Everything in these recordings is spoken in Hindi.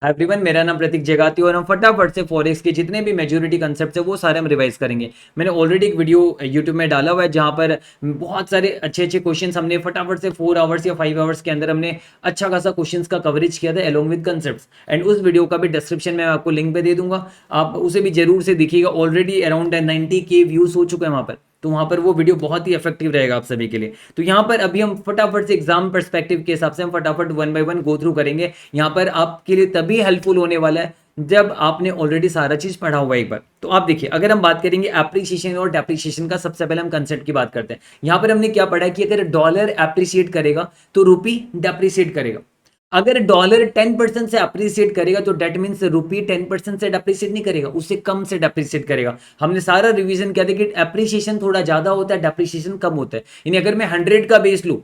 एवरीवन, मेरा नाम प्रतीक जगाती और हम फटाफट से फॉरेक्स के जितने भी मेजोरिटी कंसेप्ट है वो सारे हम रिवाइज करेंगे। मैंने ऑलरेडी एक वीडियो यूट्यूब में डाला हुआ है जहां पर बहुत सारे अच्छे अच्छे क्वेश्चंस हमने फटाफट से 4 आवर्स या 5 आवर्स के अंदर हमने अच्छा खासा क्वेश्चंस का कवरेज किया था अलोंग विद कंसेप्ट। एंड उस वीडियो का भी डिस्क्रिप्शन में आपको लिंक पे दे दूंगा, आप उसे भी जरूर से देखिएगा। ऑलरेडी अराउंड 90K व्यूज हो चुके हैं वहां पर, तो वहां पर वो वीडियो बहुत ही इफेक्टिव रहेगा आप सभी के लिए। तो यहाँ पर अभी हम फटाफट से एग्जाम पर्सपेक्टिव के हिसाब से हम फटाफट one by one go through करेंगे। यहाँ पर आपके लिए तभी हेल्पफुल होने वाला है जब आपने ऑलरेडी सारा चीज पढ़ा हुआ है एक बार। तो आप देखिए, अगर हम बात करेंगे एप्रिसिएशन और डेप्रिसिएशन का, सबसे पहले हम कंसेप्ट की बात करते हैं। यहाँ पर हमने क्या पढ़ा है कि अगर डॉलर एप्रिसिएट करेगा तो रूपी डेप्रिसिएट करेगा। अगर डॉलर 10% से अप्रिसिएट करेगा तो डेट मीन्स रूपी 10% से डेप्रिसिएट नहीं करेगा, उससे कम से डेप्रिसिएट करेगा। हमने सारा रिवीजन किया था कि एप्रिसिएशन थोड़ा ज्यादा होता है, डेप्रिसिएशन कम होता है। यानी अगर मैं 100 का बेस लूं,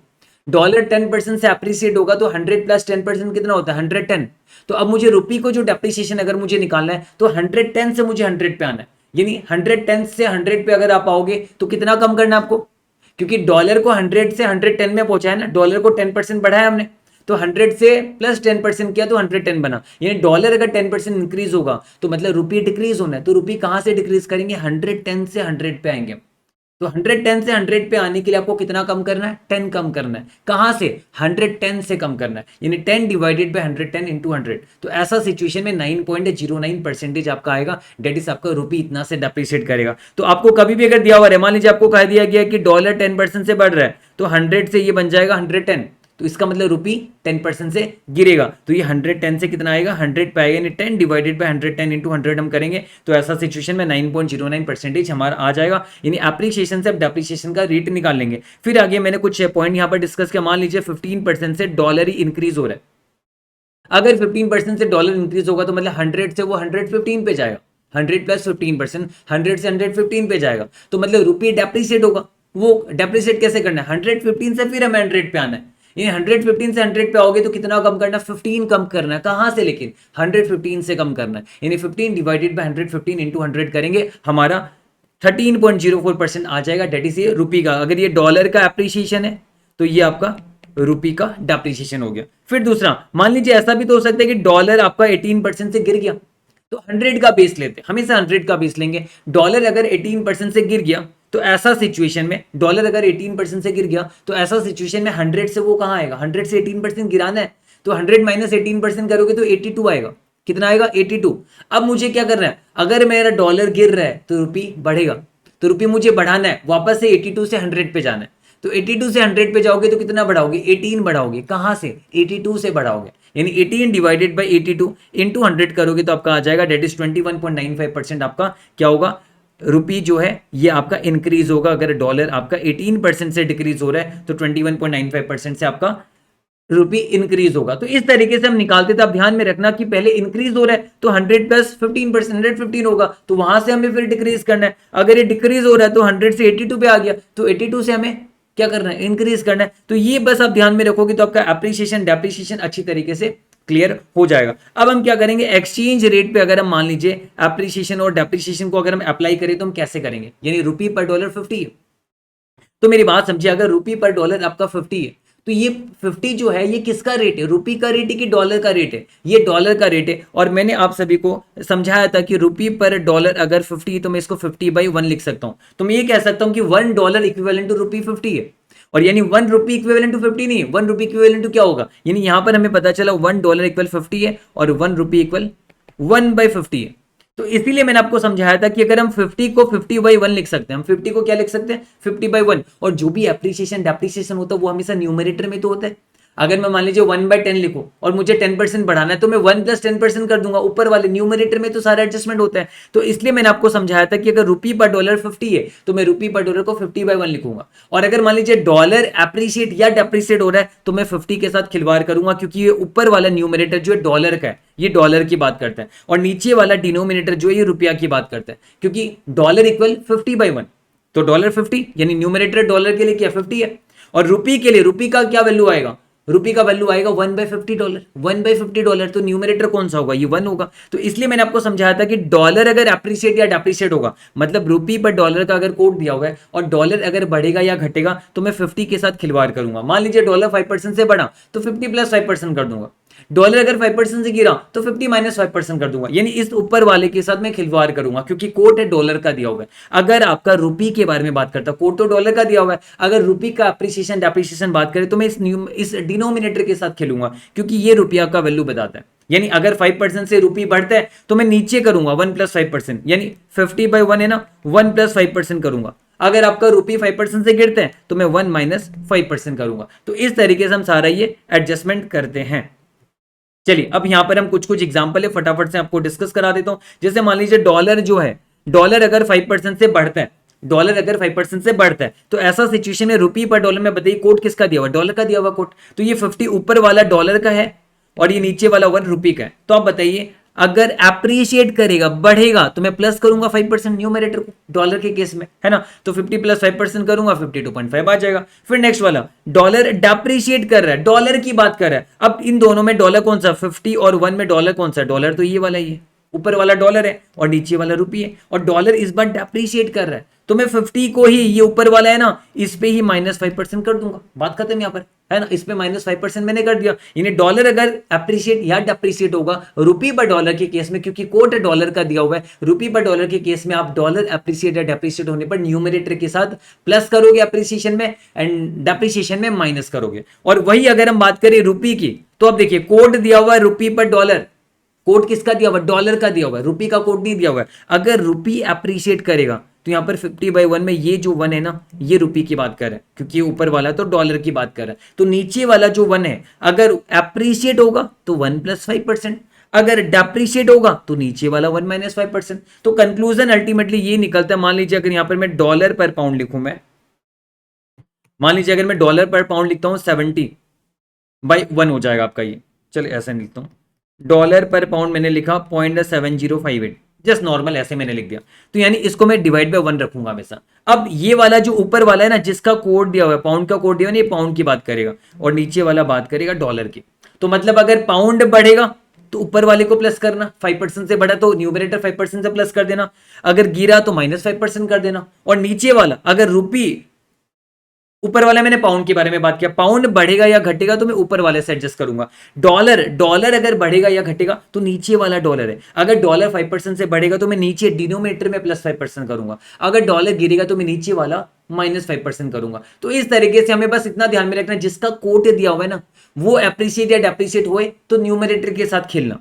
डॉलर 10% से अप्रिसिएट होगा तो 100 प्लस 10% कितना होता है? 110। तो अब मुझे रुपी को जो डेप्रिसिएशन अगर मुझे निकालना है तो 110 से मुझे 100 पे आना है। यानी 110 से 100 पे अगर आप आओगे तो कितना कम करना है आपको? क्योंकि डॉलर को 100 से 110 में पहुंचा है ना, डॉलर को 10% बढ़ाया हमने, तो 100 से प्लस 10% किया तो 110 बना। यानी डॉलर अगर 10% इंक्रीज होगा तो मतलब रुपी डिक्रीज होना है। तो रुपी कहां से डिक्रीज करेंगे? 110 से 100 पे आएंगे। तो 110 से 100 पे आने के लिए आपको कितना कम करना है? 10 कम करना है। कहां से? 110 से कम करना है। यानी 10 डिवाइडेड बाय 110 इंटू 100। तो ऐसा सिचुएशन में 9.09% आपका आएगा। डेट इज आपका रुपी इतना से डेप्रिसिएट करेगा। तो आपको कभी भी अगर दिया हुआ है, मान लीजिए आपको कह दिया गया कि डॉलर 10% से बढ़ रहा है तो 100 से ये बन जाएगा 110, तो इसका मतलब रुपी 10% से गिरेगा। तो ये 110 से कितना आएगा? 100 पे आएगा। यानी 10 डिवाइडेड बाय 110 इंटू 100 हम करेंगे तो ऐसा सिचुएशन में 9.09% हमारा आ जाएगा। यानी एप्रिसिएशन से अब डेप्रिसिएशन का रेट निकाल लेंगे। फिर आगे मैंने कुछ पॉइंट यहाँ पर डिस्कस किया। मान लीजिए 15% से डॉलर ही इंक्रीज हो रहा है। अगर 15% से डॉलर इंक्रीज होगा तो मतलब 100 से वो 115 पे जाएगा। 100 प्लस 15%, 100 से 115 पे जाएगा। तो मतलब रुपये डेप्रिसिएट होगा। वो डेप्रिसिएट कैसे करना है? 115 से फिर हमें 100 पे आना है। ये 115 से 100 पे आओगे तो कितना कम करना है? 15 कम करना है। कहां से? लेकिन 115 से कम करना है। यानी 15 डिवाइडेड बाय 115 इंटू 100 करेंगे, हमारा 13.04% आ जाएगा। डेट इज ये रुपी का। अगर ये डॉलर का एप्रिसिएशन है तो ये आपका रुपी का डेप्रिसिएशन हो गया। फिर दूसरा, मान लीजिए ऐसा भी तो हो सकता है कि डॉलर आपका 18% से गिर गया, तो 100 का बेस लेते हैं, हमेशा 100 का बेस लेंगे। डॉलर अगर 18% से गिर गया तो ऐसा सिचुएशन में, डॉलर अगर 18% से गिर गया तो ऐसा सिचुएशन में 100 से वो कहां आएगा? 100 से 18% गिराना है तो 100 माइनस 18% करोगे तो 82 आएगा। कितना आएगा? 82। अब मुझे क्या करना है? अगर मेरा डॉलर गिर रहा है तो रुपी बढ़ेगा, तो रुपी मुझे बढ़ाना है, वापस से 82 से 100 पे जाना है। तो 82 से 100 पे जाओगे तो कितना बढ़ाओगे? 18 बढ़ाओगे। कहां से? 82 से बढ़ाओगे। यानी 18 डिवाइडेड बाई 82 इंटू 100 करोगे तो आपका आ जाएगा। डेट इज 21.95% आपका क्या होगा? रुपी जो है ये आपका इंक्रीज होगा। अगर डॉलर आपका 18% से डिक्रीज हो रहा है तो 21.95% से आपका रुपी इंक्रीज होगा। तो इस तरीके से हम निकालते थे। अब ध्यान में रखना कि पहले इंक्रीज हो रहा है तो 100 प्लस 15%, 115 होगा, तो वहां से हमें फिर डिक्रीज करना है। अगर ये डिक्रीज हो रहा है तो 100 से 82 पे आ गया, तो 82 से हमें क्या करना है? इंक्रीज करना है। तो ये बस आप ध्यान में रखोगे तो आपका एप्रिसिएशन डेप्रिसिएशन अच्छी तरीके से क्लियर हो जाएगा। अब हम क्या करेंगे? एक्सचेंज रेट पे अगर हम मान लीजिए एप्रिसिएशन और डेप्रिसिएशन को अगर हम अप्लाई करें तो हम कैसे करेंगे? यानी रुपी पर डॉलर 50 है, तो मेरी बात समझिए, अगर रुपी पर डॉलर आपका 50 है तो ये 50 जो है ये किसका रेट है? रुपी का रेट है कि डॉलर का रेट है? ये डॉलर का रेट है। और मैंने आप सभी को समझाया था कि रुपी पर डॉलर अगर 50 तो मैं इसको 50/1 लिख सकता हूं। तो मैं ये कह सकता हूं कि $1 इक्विवेलेंट टू रुपी 50 है। और यानी 1 रुपी इक्विवेलेंट टू 50 नहीं है, 1 रुपी इक्विवेलेंट टू क्या होगा? यानी यहां पर हमें पता चला $1 इक्वल 50 है और 1 रुपी इक्वल 1/50 है। तो इसीलिए मैंने आपको समझाया था कि अगर हम 50 को 50/1 लिख सकते हैं, हम 50 को क्या लिख सकते हैं? 50/1। और जो भी एप्रिसिएशन डेप्रिसिएशन होता है वो हमेशा न्यूमरेटर में तो होता है। अगर मैं मान लीजिए 1/10 लिखूं और मुझे 10% बढ़ाना है तो मैं 1 प्लस 10% कर दूंगा, ऊपर वाले न्यूमरेटर में तो सारा एडजस्टमेंट होता है। तो इसलिए मैंने आपको समझाया था कि अगर रुपी पर डॉलर 50 है तो मैं रुपी पर डॉलर को 50/1 लिखूंगा। और अगर मान लीजिए डॉलर एप्रिशिएट या डेप्रिशिएट हो रहा है तो मैं 50 के साथ खिलवाड़ करूंगा, क्योंकि ये ऊपर वाला न्यूमरेटर जो है डॉलर का है, ये डॉलर की बात करता है, और नीचे वाला डिनोमिनेटर जो है ये रुपया की बात करता है, क्योंकि डॉलर इक्वल 50/1। तो डॉलर 50 यानी न्यूमरेटर डॉलर के लिए क्या 50 है, और रुपी के लिए रुपी का क्या वैल्यू आएगा? रुपी का वैल्यू आएगा $1/50। $1/50 तो न्यूमरेटर कौन सा होगा? ये 1 होगा। तो इसलिए मैंने आपको समझाया था कि डॉलर अगर एप्रिशिएट या डेप्रिशिएट होगा, मतलब रुपी पर डॉलर का अगर कोड दिया हुआ है और डॉलर अगर बढ़ेगा या घटेगा तो मैं 50 के साथ खिलवाड़ करूंगा। मान लीजिए डॉलर 5% से बढ़ा तो 50 प्लस 5% कर दूंगा। डॉलर अगर 5% से गिरा तो 50 माइनस 5% कर दूंगा, यानी इस ऊपर वाले के साथ मैं खिलवाड़ करूंगा, क्योंकि कोट है डॉलर का दिया हुआ है। अगर आपका रुपी के बारे में बात करता, कोट तो डॉलर का दिया हुआ है, अगर रुपी का अप्रिसिएशन डेप्रिसिएशन बात करें तो मैं इस डिनोमिनेटर के साथ खेलूंगा, क्योंकि ये रुपया का वैल्यू बताता है। यानी अगर 5% से रुपी बढ़ता है तो मैं नीचे करूंगा 1 प्लस 5%, यानी 50/1 है ना, 1 प्लस 5% करूंगा। अगर आपका रुपी 5% से गिरता है तो मैं 1 माइनस 5% करूंगा। तो इस तरीके से हम सारा ये एडजस्टमेंट करते हैं। चलिए अब यहां पर हम कुछ कुछ एग्जांपल है फटाफट से आपको डिस्कस करा देता हूं। जैसे मान लीजिए डॉलर जो है, डॉलर अगर 5% से बढ़ता है, डॉलर अगर 5% से बढ़ता है तो ऐसा सिचुएशन में रुपी पर डॉलर में बताइए कोट किसका दिया हुआ, डॉलर का दिया हुआ कोट। तो ये 50 ऊपर वाला डॉलर का है और ये नीचे वाला 1 रुपी का है। तो आप बताइए अगर अप्रिशिएट करेगा, बढ़ेगा, तो मैं प्लस करूंगा 5% न्यूमरेटर को डॉलर के केस में, है ना। तो 50 प्लस 5% करूंगा 52.5 आ जाएगा। फिर नेक्स्ट वाला डॉलर डेप्रिशिएट कर रहा है, डॉलर की बात कर रहा है। अब इन दोनों में डॉलर कौन सा, 50 और 1 में डॉलर कौन सा, डॉलर तो ये वाला ही है, ऊपर वाला डॉलर है और नीचे वाला रुपी है, और डॉलर इस बार डेप्रिशिएट कर रहा है। तो मैं 50 को ही, ये ऊपर वाला है ना, इस पे ही माइनस 5% कर दूंगा, बात खत्म यहाँ पर, है ना। इस पे माइनस 5% मैंने कर दिया। यानी डॉलर अगर अप्रिशिएट या डेप्रिशिएट होगा रुपी पर डॉलर के केस में, क्योंकि कोट डॉलर का दिया हुआ है, रुपी पर डॉलर के केस में आप डॉलर अप्रिशिएट या डेप्रिशिएट होने पर न्यूमरेटर के साथ प्लस करोगे अप्रिसिएशन में, एंड डेप्रिसिएशन में माइनस करोगे। और वही अगर हम बात करें रुपी की, तो अब देखिए कोड दिया हुआ है रुपी पर डॉलर, कोड किसका दिया हुआ है, डॉलर का दिया हुआ है, रुपी का कोड नहीं दिया हुआ है। अगर रुपी अप्रिशिएट करेगा तो यहां पर 50/1 में ये जो 1 है ना, ये रुपी की बात कर रहा है, क्योंकि ये ऊपर वाला तो डॉलर की बात कर रहा है। तो नीचे वाला जो 1 है अगर अप्रिशिएट होगा तो 1 प्लस 5%, अगर डेप्रिशिएट होगा तो नीचे वाला 1 माइनस 5%। तो कंक्लूजन अल्टीमेटली ये निकलता है। मान लीजिए अगर यहां पर मैं डॉलर पर पाउंड लिखूं, मैं मान लीजिए अगर मैं डॉलर पर पाउंड लिखता हूं 70/1 हो जाएगा आपका ये। चलिए ऐसा लिखता हूं, डॉलर पर पाउंड मैंने लिखा 0.7058, जस्ट नॉर्मल ऐसे मैंने लिख दिया। तो यानी इसको मैं डिवाइड बाय 1 रखूंगा हमेशा। अब ये वाला जो ऊपर वाला है ना, जिसका कोड दिया हुआ है, पाउंड का कोड दिया हुआ है, ये पाउंड की बात करेगा और नीचे वाला बात करेगा डॉलर की। तो मतलब अगर पाउंड बढ़ेगा तो ऊपर वाले को प्लस करना, 5% से बढ़ा तो न्यूमरेटर 5% से प्लस कर देना, अगर गिरा तो माइनस 5% कर देना। और नीचे वाला अगर रुपी, ऊपर वाला मैंने पाउंड के बारे में बात किया, पाउंड बढ़ेगा या घटेगा तो मैं ऊपर वाले से एडजस्ट करूंगा। डॉलर, डॉलर अगर बढ़ेगा या घटेगा तो नीचे वाला डॉलर है, अगर डॉलर 5% से बढ़ेगा तो मैं नीचे डिनोमिनेटर में प्लस 5% करूंगा, अगर डॉलर गिरेगा तो मैं नीचे वाला माइनस 5% करूंगा। तो इस तरीके से हमें बस इतना ध्यान में रखना, जिसका कोट दिया हुआ है ना, वो एप्रिशिएट या डेप्रिशिएट होए तो न्यूमरेटर के साथ खेलना,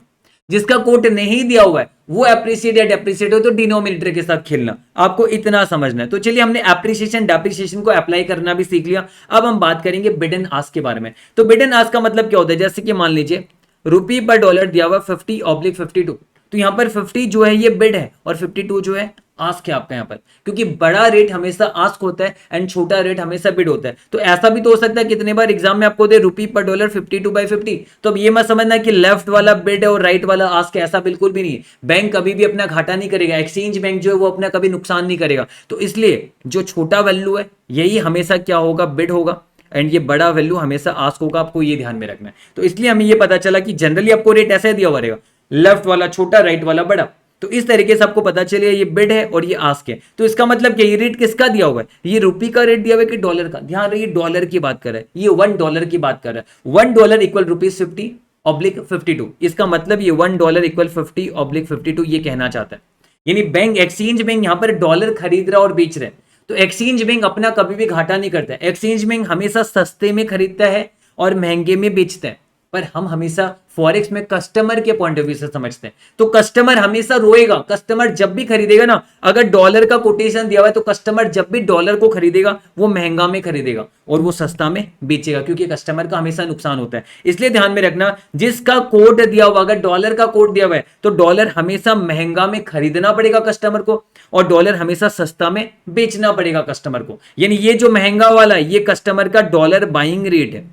जिसका कोट नहीं दिया हुआ है वो एप्रिशिएट या डेप्रिशिएट हो तो डिनोमिनेटर के साथ खेलना। आपको इतना समझना है। तो चलिए हमने एप्रिसिएशन डेप्रिसिएशन को अप्लाई करना भी सीख लिया। अब हम बात करेंगे बिड एंड आस्क के बारे में। तो बिड एंड आस्क का मतलब क्या होता है, जैसे कि मान लीजिए रुपी पर डॉलर दिया हुआ 50/52, तो यहां पर 50 जो है ये बिड है और 52 जो है आस्क है आपका यहाँ पर, क्योंकि बड़ा रेट हमेशा आस्क होता है एंड छोटा रेट हमेशा बिड होता है। तो ऐसा भी तो हो सकता है, कितने बार एग्जाम में आपको दे रुपी पर डॉलर 52/50, तो अब ये मत समझना कि लेफ्ट वाला बिड है और राइट वाला आस्क है, ऐसा बिल्कुल भी नहीं है। बैंक कभी भी अपना घाटा नहीं करेगा, एक्सचेंज बैंक जो है वो अपना कभी नुकसान नहीं करेगा। तो इसलिए जो छोटा वैल्यू है यही हमेशा क्या होगा, बिड होगा, एंड ये बड़ा वैल्यू हमेशा आस्क होगा। आपको ये ध्यान में रखना है। तो इसलिए हमें ये पता चला कि जनरली आपको रेट ऐसे दिया हुआ रहेगा, लेफ्ट वाला छोटा, राइट वाला बड़ा। तो इस तरीके से आपको पता चले ये बिड है और ये आस्क है। तो इसका मतलब क्या, ये रेट किसका दिया हुआ है, ये रुपी का रेट दिया हुआ है कि डॉलर का। ध्यान रखिए डॉलर की बात कर रहा है, ये $1 की बात कर रहा है। $1 इक्वल ₹50/52, इसका मतलब ये $1 इक्वल 50/52 ये कहना चाहता है। यानी बैंक, एक्सचेंज बैंक यहां पर डॉलर खरीद रहा और बेच रहा है। तो एक्सचेंज बैंक अपना कभी भी घाटा नहीं करता है। एक्सचेंज बैंक हमेशा सस्ते में खरीदता है और महंगे में बेचता है। पर हम हमेशा फॉरेक्स में कस्टमर के पॉइंट ऑफ व्यू से समझते हैं। तो कस्टमर हमेशा रोएगा, कस्टमर जब भी खरीदेगा ना, अगर डॉलर का कोटेशन दिया हुआ है तो कस्टमर जब भी डॉलर को खरीदेगा वो महंगा में खरीदेगा और वो सस्ता में बेचेगा, क्योंकि कस्टमर का हमेशा नुकसान होता है। इसलिए ध्यान में रखना, जिसका कोड दिया हुआ, अगर डॉलर का कोड दिया हुआ है तो डॉलर हमेशा महंगा में खरीदना पड़ेगा कस्टमर को, और डॉलर हमेशा सस्ता में बेचना पड़ेगा कस्टमर को। यानी ये जो महंगा वाला है ये कस्टमर का डॉलर बाइंग रेट है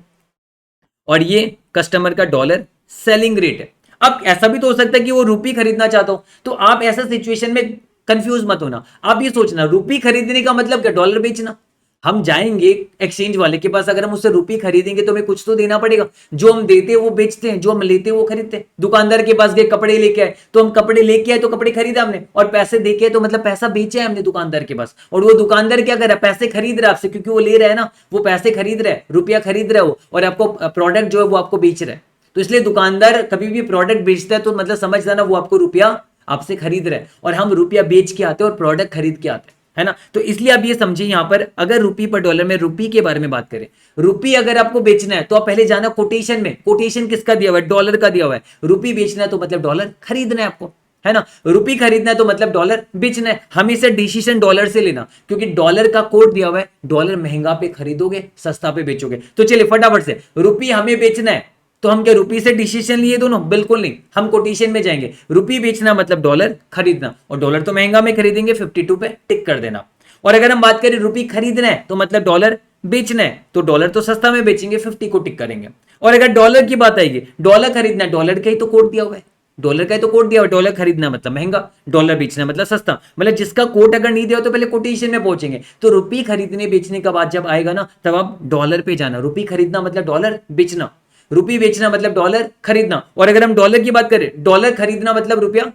और ये कस्टमर का डॉलर सेलिंग रेट है। अब ऐसा भी तो हो सकता है कि वो रुपी खरीदना चाहता हो, तो आप ऐसा सिचुएशन में कंफ्यूज मत होना। आप ये सोचना रुपी खरीदने का मतलब क्या, डॉलर बेचना। हम जाएंगे एक्सचेंज वाले के पास, अगर हम उससे रुपी खरीदेंगे तो हमें कुछ तो देना पड़ेगा। जो हम देते हैं वो बेचते हैं, जो हम लेते हैं वो खरीदते हैं। दुकानदार के पास गए, कपड़े लेके आए, तो हम कपड़े लेके आए तो कपड़े खरीदा हमने, और पैसे देके तो मतलब पैसा बेचा है हमने दुकानदार के पास। और वो दुकानदार क्या कर रहा है, पैसे खरीद रहा है आपसे, क्योंकि वो ले रहा है ना, वो पैसे खरीद रहा है, रुपया खरीद रहा है वो, और आपको प्रोडक्ट जो है वो आपको बेच रहा है। तो इसलिए दुकानदार कभी भी प्रोडक्ट बेचता है तो मतलब समझ जाना वो आपको रुपया आपसे खरीद रहा है, और हम रुपया बेच के आते हैं और प्रोडक्ट खरीद के आते हैं, है ना। तो इसलिए आप ये समझिए यहां पर अगर रुपी पर डॉलर में रुपी के बारे में बात करें, रुपी अगर आपको बेचना है तो आप पहले जाना कोटेशन में, कोटेशन किसका दिया हुआ है, डॉलर का दिया हुआ है। रुपी बेचना है तो मतलब डॉलर खरीदना है आपको, है ना। रुपी खरीदना है तो मतलब डॉलर बेचना है। हमेशा डिसीजन डॉलर से लेना, क्योंकि डॉलर का कोड दिया हुआ है, डॉलर महंगा पे खरीदोगे सस्ता पे बेचोगे। तो चलिए फटाफट से, रुपी हमें बेचना है तो हम क्या रुपी से डिसीजन लिए दोनों, बिल्कुल नहीं, हम कोटेशन में जाएंगे। रुपी बेचना मतलब डॉलर खरीदना, और डॉलर तो महंगा में खरीदेंगे, 52 पे टिक कर देना। और अगर हम बात करें रुपी खरीदना है तो मतलब डॉलर बेचना है, तो डॉलर तो सस्ता में बेचेंगे, 50 को टिक करेंगे। और अगर डॉलर की बात आएगी, डॉलर खरीदना है, डॉलर का ही तो कोड दिया हुआ है, डॉलर का ही तो कोड दिया हुआ है। डॉलर खरीदना मतलब महंगा, डॉलर बेचना मतलब सस्ता, मतलब जिसका कोड अगर नहीं दिया हो तो पहले कोटेशन में पहुंचेंगे। तो रुपी खरीदने बेचने का बात जब आएगा ना, तब आप डॉलर पे जाना। रुपी खरीदना मतलब डॉलर बेचना, रुपी बेचना मतलब डॉलर खरीदना। और अगर हम डॉलर की बात करें, डॉलर खरीदना मतलब रुपया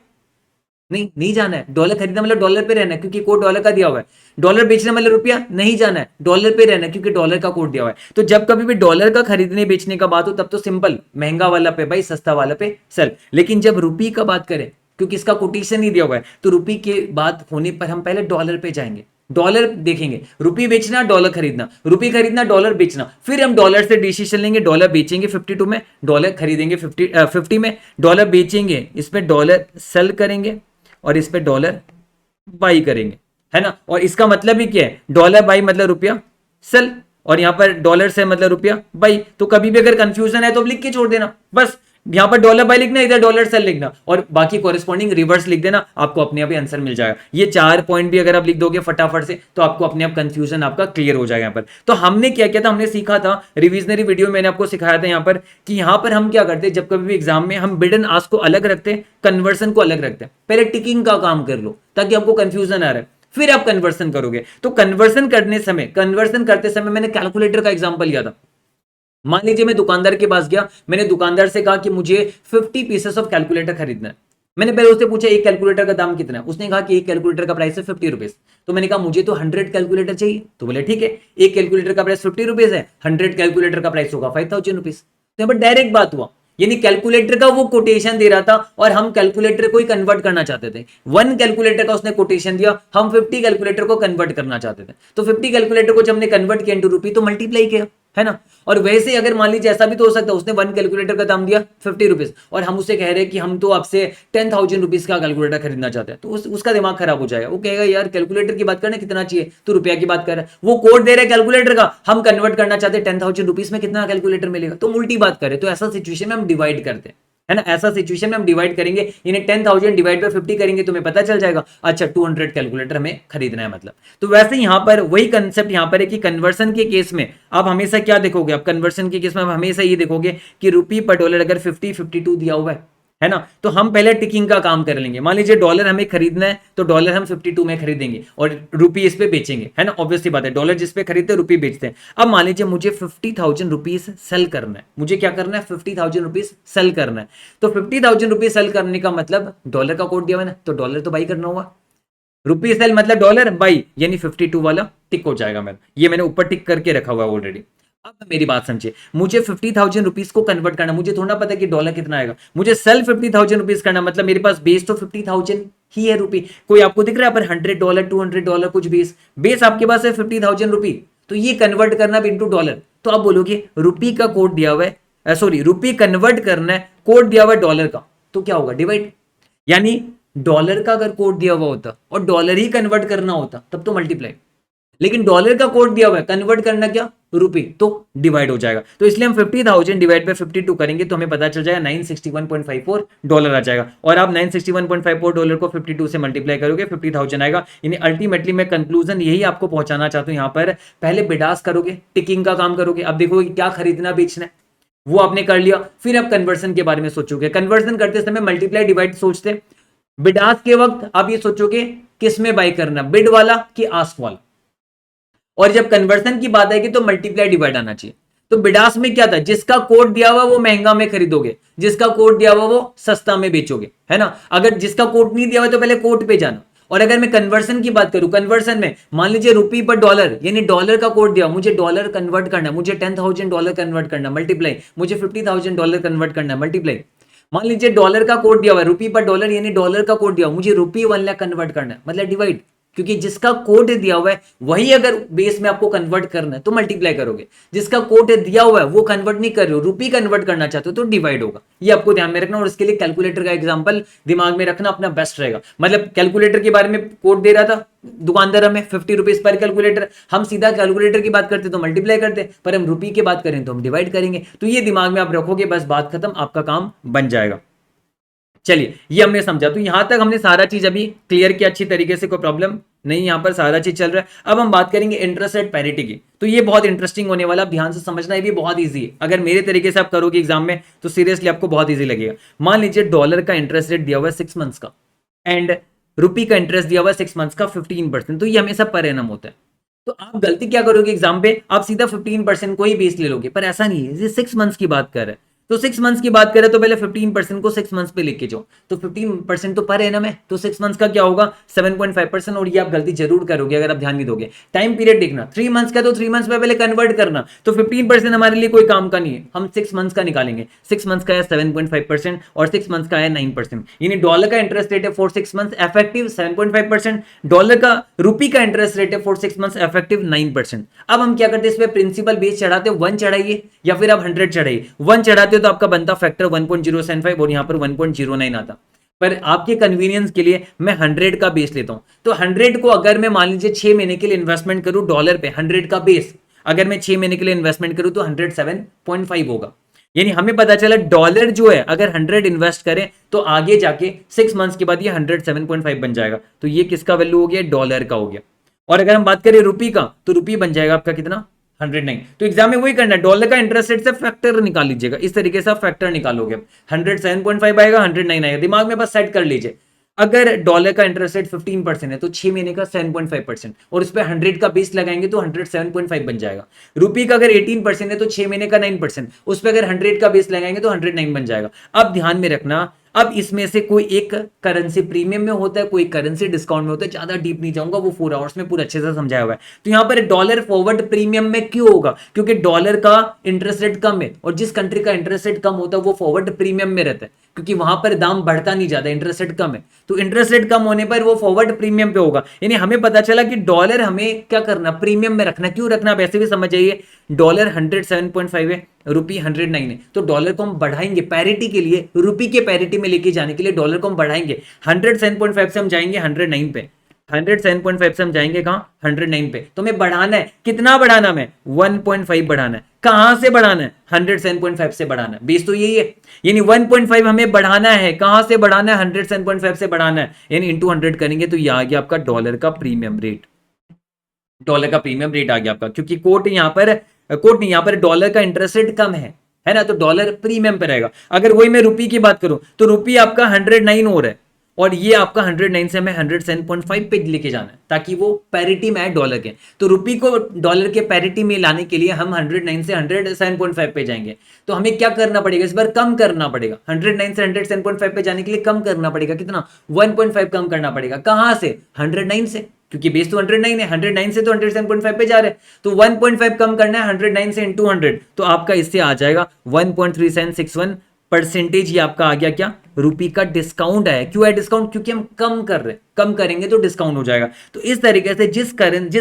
नहीं जाना है, डॉलर खरीदना मतलब डॉलर पे रहना है, क्योंकि कोड डॉलर का दिया हुआ है। डॉलर बेचना मतलब रुपया नहीं जाना है, डॉलर पे रहना है, क्योंकि डॉलर का कोड दिया हुआ है। तो जब कभी भी डॉलर का खरीदने बेचने का बात हो, तब तो सिंपल महंगा वाला पे बाई, सस्ता वाला पे सेल। लेकिन जब रुपी का बात करें, क्योंकि इसका कोटेशन नहीं दिया हुआ है, तो रुपी के बात होने पर हम पहले डॉलर पे जाएंगे, डॉलर देखेंगे। रुपी बेचना, डॉलर खरीदना, रुपी खरीदना, डॉलर बेचना, फिर हम डॉलर से डिसीजन लेंगे। डॉलर बेचेंगे 52 में, डॉलर खरीदेंगे 50 में, डॉलर बेचेंगे, इसमें डॉलर सेल करेंगे और इस पे डॉलर बाई करेंगे, है ना। और इसका मतलब ही क्या है, डॉलर बाई मतलब रुपया सेल, और यहां पर डॉलर से मतलब रुपया बाई। तो कभी भी अगर कंफ्यूजन है तो लिख के छोड़ देना, बस यहां पर डॉलर बाई लिखना, इधर डॉलर सेल लिखना, और बाकी कॉरेस्पॉन्डिंग रिवर्स लिख देना, आपको अपने आप ही आंसर मिल जाएगा। ये 4 पॉइंट भी अगर आप लिख दोगे फटाफट से, तो आपको अपने आप कंफ्यूजन आपका क्लियर हो जाएगा। यहाँ पर तो हमने क्या किया था, हमने सीखा था, रिविजनरी वीडियो मैंने आपको सिखाया था यहाँ पर, कि यहाँ पर हम क्या करते हैं, जब कभी भी एग्जाम में हम बिड एंड आस्क को अलग रखते हैं, कन्वर्सन को अलग रखते हैं। पहले टिकिंग का काम कर लो ताकि आपको कंफ्यूजन आ रहा है, फिर आप कन्वर्सन करोगे। तो कन्वर्सन करते समय मैंने कैलकुलेटर का एग्जांपल लिया था। मान लीजिए मैं दुकानदार के पास गया, मैंने दुकानदार से कहा कि मुझे 50 पीसेस ऑफ कैलकुलेटर खरीदना है। मैंने पहले उससे पूछा एक कैलकुलेटर का दाम कितना है, उसने कहा कि एक कैलकुलेटर का प्राइस है 50 रुपीज। तो मैंने कहा मुझे तो 100 कैलकुलेटर चाहिए, तो बोले ठीक है, एक कैलकुलेटर का प्राइस 50 रुपीज है, 100 कैलकुलेटर का प्राइस होगा 5000 रुपीज। तो यहाँ पर डायरेक्ट बात हुआ, यानी कैलकुलेटर का वो कोटेशन दे रहा था और हम कैलकुलेटर को ही कन्वर्ट करना चाहते थे। 1 कैलकुलेटर का उसने कोटेशन दिया, हम 50 कैलकुलेटर को कन्वर्ट करना चाहते थे। तो 50 कैलकुलेटर को जब हमने कन्वर्ट किया इनटू रुपी, तो मल्टीप्लाई किया, है ना। और वैसे अगर मान लीजिए ऐसा भी तो हो सकता है, उसने 1 कैलकुलेटर का दाम दिया 50 रुपीज, और हम उसे कह रहे हैं कि हम तो आपसे 10,000 रुपीज का कैलकुलेटर खरीदना चाहते हैं, तो उसका दिमाग खराब हो जाएगा। वो कहेगा यार कैलकुलेटर की बात करना, कितना चाहिए, तो रुपया की बात कर रहा है। वो कोड दे रहा है कैलकुलेटर का, हम कन्वर्ट करना चाहते हैं 10,000 रुपीज में, कितना कैलकुलेटर मिलेगा, तो उल्टी बात करें। तो ऐसा सिचुएशन में हम डिवाइड करते हैं, है ना। ऐसा सिचुएशन में हम डिवाइड करेंगे, यानी 10,000 डिवाइड बाय 50 करेंगे तो हमें पता चल जाएगा, अच्छा 200 कैलकुलेटर हमें खरीदना है मतलब। तो वैसे यहां पर वही कंसेप्ट यहां पर है कि कन्वर्सन के केस में आप हमेशा क्या देखोगे, आप कन्वर्सन के केस में आप हमेशा ये देखोगे कि रुपी पर डॉलर अगर 50 52 दिया हुआ है ना, तो हम पहले टिकिंग का काम कर लेंगे। मान लीजिए डॉलर हमें खरीदना है, तो डॉलर हम 52 में खरीदेंगे और रुपी इस पे बेचेंगे, है ना। ऑब्वियसली बात है, डॉलर जिस पे खरीदते हैं रुपी बेचते हैं। अब मान लीजिए मुझे 50,000 रुपीज सेल करना है, मुझे क्या करना है, 50,000 रुपीज सेल करना है। तो 50,000 रुपीज सेल करने का मतलब डॉलर का कोड दिया हुआ है ना, तो डॉलर तो बाई करना होगा, रुपी सेल मतलब डॉलर बाई, यानी 52 वाला टिक हो जाएगा। ये मैंने ऊपर टिक करके रखा हुआ है ऑलरेडी। अब मेरी बात समझिए, मुझे 50,000 रुपीज को कन्वर्ट करना, मुझे थोड़ा पता है कि डॉलर कितना आएगा, मुझे सेल 50,000 रुपीज करना, मतलब मेरे पास बेस तो 50,000 ही है रुपी। कोई आपको दिख रहा है पर $100 $200 कुछ बेस आपके पास है 50,000 रुपी, तो ये कन्वर्ट करना भी इंटू डॉलर। तो आप बोलोगे रुपी का कोड दिया हुआ है, सॉरी रुपी कन्वर्ट करना है, कोड दिया हुआ है डॉलर का, तो क्या होगा, डिवाइड। यानी डॉलर का अगर कोड दिया हुआ होता और डॉलर ही कन्वर्ट करना होता तब तो मल्टीप्लाई, लेकिन डॉलर का कोड दिया हुआ है, कन्वर्ट करना क्या, रुपी, तो डिवाइड हो जाएगा। तो इसलिए हम 50,000 डिवाइड बाय 52 करेंगे तो हमें पता चल जाएगा $961.54 आ जाएगा। और आप $961.54 को 52 से मल्टीप्लाई करोगे 50,000 आएगा। यानी अल्टीमेटली मैं कंक्लूजन यही आपको पहुंचाना चाहता हूं, यहां पर पहले बिडास करोगे, टिकिंग का काम करोगे, अब देखोगे क्या खरीदना बेचना है, वो आपने कर लिया, फिर आप कन्वर्सन के बारे में सोचोगे। कन्वर्सन करते समय मल्टीप्लाई डिवाइड सोचते, बिडास के वक्त आप ये सोचोगे किस में बाई करना, बिड वाला कि आस्क वाला। और जब कन्वर्सन की बात आएगी तो मल्टीप्लाई डिवाइड आना चाहिए। तो बिडास में क्या था, जिसका कोड दिया हुआ वो महंगा में खरीदोगे, जिसका कोड दिया हुआ वो सस्ता में बेचोगे, है ना। अगर जिसका कोड नहीं दिया हुआ तो पहले कोड पे जाना, और अगर मैं कन्वर्सन की बात करूं, कन्वर्सन में मान लीजिए रुपी पर डॉलर, यानी डॉलर का कोड दिया, मुझे डॉलर कन्वर्ट करना है, मुझे $10,000 कन्वर्ट करना, मल्टीप्लाई, मुझे $50,000 कन्वर्ट करना, मल्टीप्लाई। मान लीजिए डॉलर का कोड दिया हुआ है, रुपी पर डॉलर यानी डॉलर का कोड दिया, मुझे रुपी 1 लाख कन्वर्ट करना है, मतलब डिवाइड, क्योंकि जिसका कोड दिया हुआ है वही अगर बेस में आपको कन्वर्ट करना है तो मल्टीप्लाई करोगे, जिसका कोड दिया हुआ है वो कन्वर्ट नहीं कर रहे हो, रुपी कन्वर्ट करना चाहते हो तो डिवाइड होगा। ये आपको ध्यान में रखना, और इसके लिए कैलकुलेटर का एग्जांपल दिमाग में रखना अपना बेस्ट रहेगा। मतलब कैलकुलेटर के बारे में कोड दे रहा था दुकानदार हमें 50 रुपीज पर कैलकुलेटर, हम सीधा कैलकुलेटर की बात करते तो मल्टीप्लाई करते, पर हम रुपी की बात करें तो हम डिवाइड करेंगे। तो ये दिमाग में आप रखोगे, बस बात खत्म, आपका काम बन जाएगा। चलिए ये हमने समझा, तो यहां तक हमने सारा चीज अभी क्लियर किया अच्छी तरीके से, कोई प्रॉब्लम नहीं, यहां पर सारा चीज चल रहा है। अब हम बात करेंगे इंटरेस्ट रेट पैरिटी की, तो ये बहुत इंटरेस्टिंग होने वाला, ध्यान से समझना, ये भी बहुत इजी है। अगर मेरे तरीके से आप करोगे एग्जाम में तो सीरियसली आपको बहुत इजी लगेगा। मान लीजिए डॉलर का इंटरेस्ट रेट दिया हुआ है 6 मंथ्स का, एंड रुपी का इंटरेस्ट दिया हुआ है 6 मंथ्स का 15%, तो ये हमेशा पर एनम होता है। तो आप गलती क्या करोगे एग्जाम पे, आप सीधा 15% को ही बेस ले लोगे, पर ऐसा नहीं है, ये 6 मंथ्स की बात कर रहे हैं। तो 6 मंथ्स की बात करें तो पहले 15% को 6 मंथ्स पे लेके जाओ, तो 15% तो पर एनम है, तो 6 मंथ्स का क्या होगा 7.5%, और ये आप गलती जरूर करोगे अगर आप ध्यान नहीं दोगे। टाइम पीरियड देखना 3 मंथ्स का, तो 3 मंथ्स पे पहले कन्वर्ट करना, तो 15% हमारे लिए कोई काम का नहीं है, हम 6 मंथ्स का निकालेंगे। 6 मंथ्स का है 7.5% और 6 मंथ्स का है 9%, यानी डॉलर का इंटरेस्ट रेट है फॉर 6 मंथ्स इफेक्टिव 7.5%, डॉलर का रुपी का इंटरेस्ट रेट है फॉर 6 मंथ्स इफेक्टिव 9%। अब हम क्या करते हैं, इस पे प्रिंसिपल बेस चढ़ाते हैं, 1 चढ़ाइए या फिर आप 100 चढ़ाइए। 1 चढ़ाते तो आपका बनता फैक्टर 1.075 और यहां पर 1.09 आता, पर आपके कन्वीनियंस के लिए मैं 100 का बेस लेता हूं। तो 100 को अगर मैं मान लीजिए 6 महीने के लिए इन्वेस्टमेंट करूं डॉलर पे, 100 का बेस अगर मैं 6 महीने के लिए इन्वेस्टमेंट करूं तो 107.5 होगा। यानी हमें पता चला डॉलर जो है अगर 100 इन्वेस्ट करें तो आगे जाके 6 मंथ्स के बाद ये 107.5 बन जाएगा। तो ये किसका वैल्यू हो गया, डॉलर का हो गया। और अगर हम बात करें रुपी का, तो रुपी बन जाएगा आपका कितना 109। तो एग्जाम में वही करना है, डॉलर का इंटरेस्ट रेट से फैक्टर निकाल लीजिएगा, इस तरीके से आप फैक्टर निकालोगे। 107.5 आएगा, 109 आएगा, दिमाग में बस सेट कर लीजिए। अगर डॉलर का इंटरेस्ट रेट 15% है तो 6 महीने का 7.5%, और उस पर 100 का बेस लगाएंगे तो 107.5 बन जाएगा। रुपी का अगर 18% है तो 6 महीने का 9%, उस पर अगर 100 का बेस लगाएंगे तो 109 बन जाएगा। अब ध्यान में रखना, अब इसमें से कोई एक करेंसी प्रीमियम में होता है, कोई करेंसी डिस्काउंट में होता है, ज्यादा डीप नहीं जाऊंगा, वो 4 आवर्स में पूरा अच्छे से समझाया हुआ है। तो यहां पर डॉलर फॉरवर्ड प्रीमियम में क्यों होगा, क्योंकि डॉलर का इंटरेस्ट रेट कम है, और जिस कंट्री का इंटरेस्ट रेट कम होता है वो फॉरवर्ड प्रीमियम में रहता है, क्योंकि वहां पर दाम बढ़ता नहीं जाता, इंटरेस्ट रेट कम है। तो इंटरेस्ट रेट कम होने पर वो फॉरवर्ड प्रीमियम पे होगा। यानी हमें पता चला कि डॉलर हमें क्या करना, प्रीमियम में रखना। क्यों रखना, आप ऐसे भी समझ जाइए, डॉलर 107.5 है, रुपी 109 है, तो डॉलर को हम बढ़ाएंगे पैरिटी के लिए, रुपी के पैरिटी में लेके जाने के लिए डॉलर को हम बढ़ाएंगे। 107.5 से हम जाएंगे 109 पे, 107.5 से हम जाएंगे कहां 109 पे। तो हमें बढ़ाना है, कितना बढ़ाना, में 1.5 बढ़ाना है। कहां से बढ़ाना है, 107.5 से बढ़ाना है, बेस तो यही है। यानी 1.5 हमें बढ़ाना है, कहां से बढ़ाना है, 107.5 से बढ़ाना है, यानी इंटू 100 करेंगे तो ये आ गया आपका डॉलर का प्रीमियम रेट। डॉलर का प्रीमियम रेट आ गया आपका, क्योंकि कोट नहीं, यहाँ पर डॉलर का इंटरेस्ट रेट कम है ना, तो डॉलर प्रीमियम पे रहेगा। अगर वही मैं रुपी की बात करूं तो रुपी आपका 109 हो रहा है, और ये आपका 109 से हमें 107.5 पे लेके जाना है, ताकि वो पैरिटी में आए डॉलर के। तो रुपी को डॉलर के पैरिटी में लाने के लिए हम 109 से 107.5 पे जाएंगे। तो हमें क्या करना पड़ेगा, इस बार कम करना पड़ेगा, 109 से 107.5 पे जाने के लिए कम करना पड़ेगा, कितना 1.5 कम करना पड़ेगा। कहां से, 109 से, क्योंकि बेस तो 109 है, 109 से तो 107.5 पे जा रहे हैं, तो 1.5 कम करना है 109 से इंटू 100, तो आपका इससे आ जाएगा 1.3761%। ये आपका आ गया क्या, रुपी का डिस्काउंट है। क्यों है डिस्काउंट, क्योंकि हम कम कर रहे हैं, कम करेंगे तो डिस्काउंट हो जाएगा। तो इस तरीके से जिस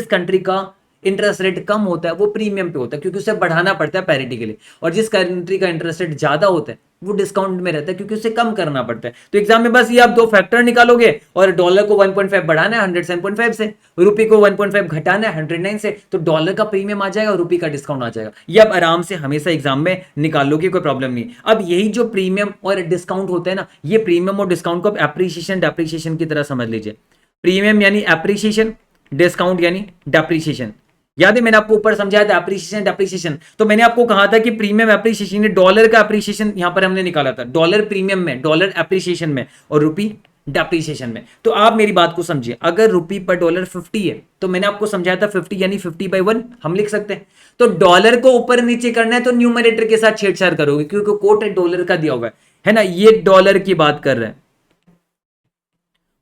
कंट्री का इंटरेस्ट रेट कम होता है वो प्रीमियम पे होता है, क्योंकि उसे बढ़ाना पड़ता है पैरिटी के लिए, और जिस कंट्री का इंटरेस्ट रेट ज्यादा होता है वो डिस्काउंट में रहता है, क्योंकि उसे कम करना पड़ता है। तो एग्जाम में बस ये आप 2 फैक्टर निकालोगे, और डॉलर को 1.5 बढ़ाना है 107.5 से, रुपी को 1.5 घटाना है 109 से, तो डॉलर का प्रीमियम आ जाएगा और रुपी का डिस्काउंट आ जाएगा। ये आप आराम से हमेशा एग्जाम में निकाल लोगे, कोई प्रॉब्लम नहीं। अब यही जो प्रीमियम और डिस्काउंट होता है ना, ये प्रीमियम और डिस्काउंट को आप एप्रिसिएशन डेप्रिसिएशन की तरह समझ लीजिए। प्रीमियम यानी एप्रिसिएशन, डिस्काउंट यानी डेप्रिसिएशन। याद है मैंने आपको ऊपर समझाया था एप्रिसिएशन डेप्रिसिएशन, तो मैंने आपको कहा था कि प्रीमियम एप्रिसिएशन, डॉलर का एप्रिसिएशन यहां पर हमने निकाला था, डॉलर प्रीमियम में, डॉलर एप्रिसिएशन में, और रुपी डेप्रिसिएशन में। तो आप मेरी बात को समझिए, अगर रुपी पर डॉलर 50 है तो मैंने आपको समझाया था 50 यानी 50/1 हम लिख सकते हैं। तो डॉलर को ऊपर नीचे करना है तो न्यूमरेटर के साथ छेड़छाड़ करोगे, क्योंकि कोट डॉलर का दिया हुआ है ना, ये डॉलर की बात कर रहे हैं,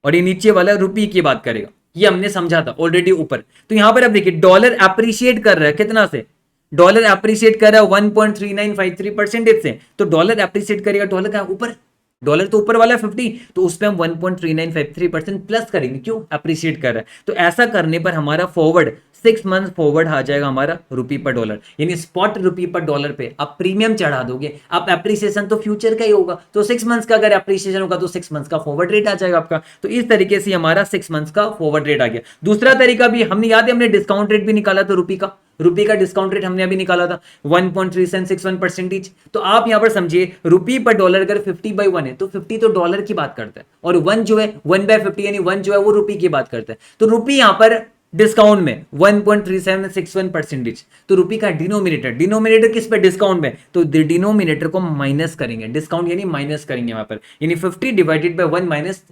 और ये नीचे वाला रुपी की बात करेगा, ये हमने समझा था ऑलरेडी ऊपर। तो यहां पर अब देखिए डॉलर अप्रिशिएट कर रहा है कितना से, डॉलर अप्रिशिएट कर रहा है 1.3953% से, तो डॉलर अप्रिशिएट करेगा, डॉलर का ऊपर, डॉलर तो ऊपर वाला 50, तो उस पर हम 1.3953% प्लस करेंगे, क्यों, अप्रिशिएट कर रहा है। तो ऐसा करने पर हमारा फॉरवर्ड 6 मंथ फॉरवर्ड आ जाएगा हमारा रुपी पर डॉलर, यानी स्पॉट रुपी पर डॉलर पे आप प्रीमियम चढ़ा दोगे, आप एप्रिसिएशन तो फ्यूचर का ही होगा, तो 6 मंथ्स का अगर एप्रिसिएशन होगा तो 6 मंथ्स का फॉरवर्ड रेट आ जाएगा आपका। तो इस तरीके से हमारा 6 मंथ्स का फॉरवर्ड रेट आ गया। दूसरा तरीका भी हमने याद है, हमने डिस्काउंट रेट भी निकाला था रुपी का, रुपी का डिस्काउंट रेट हमने अभी निकाला था 1.3761%। तो आप यहां पर समझिए रुपी पर डॉलर अगर 50/1 है तो 50 तो डॉलर की बात करता है, और 1 जो है 1/50 यानी 1 जो है वो रुपी की बात करता है। तो रुपी यहां पर डिस्काउंट में 1.3761%, तो रुपी का डिनोमिनेटर, डिनोमिनेटर किस पे, डिस्काउंट में, तो डिनोमिनेटर को माइनस करेंगे, डिस्काउंट यानी माइनस करेंगे वहां पर, यानी 50 डिवाइडेड बाय 1 माइनस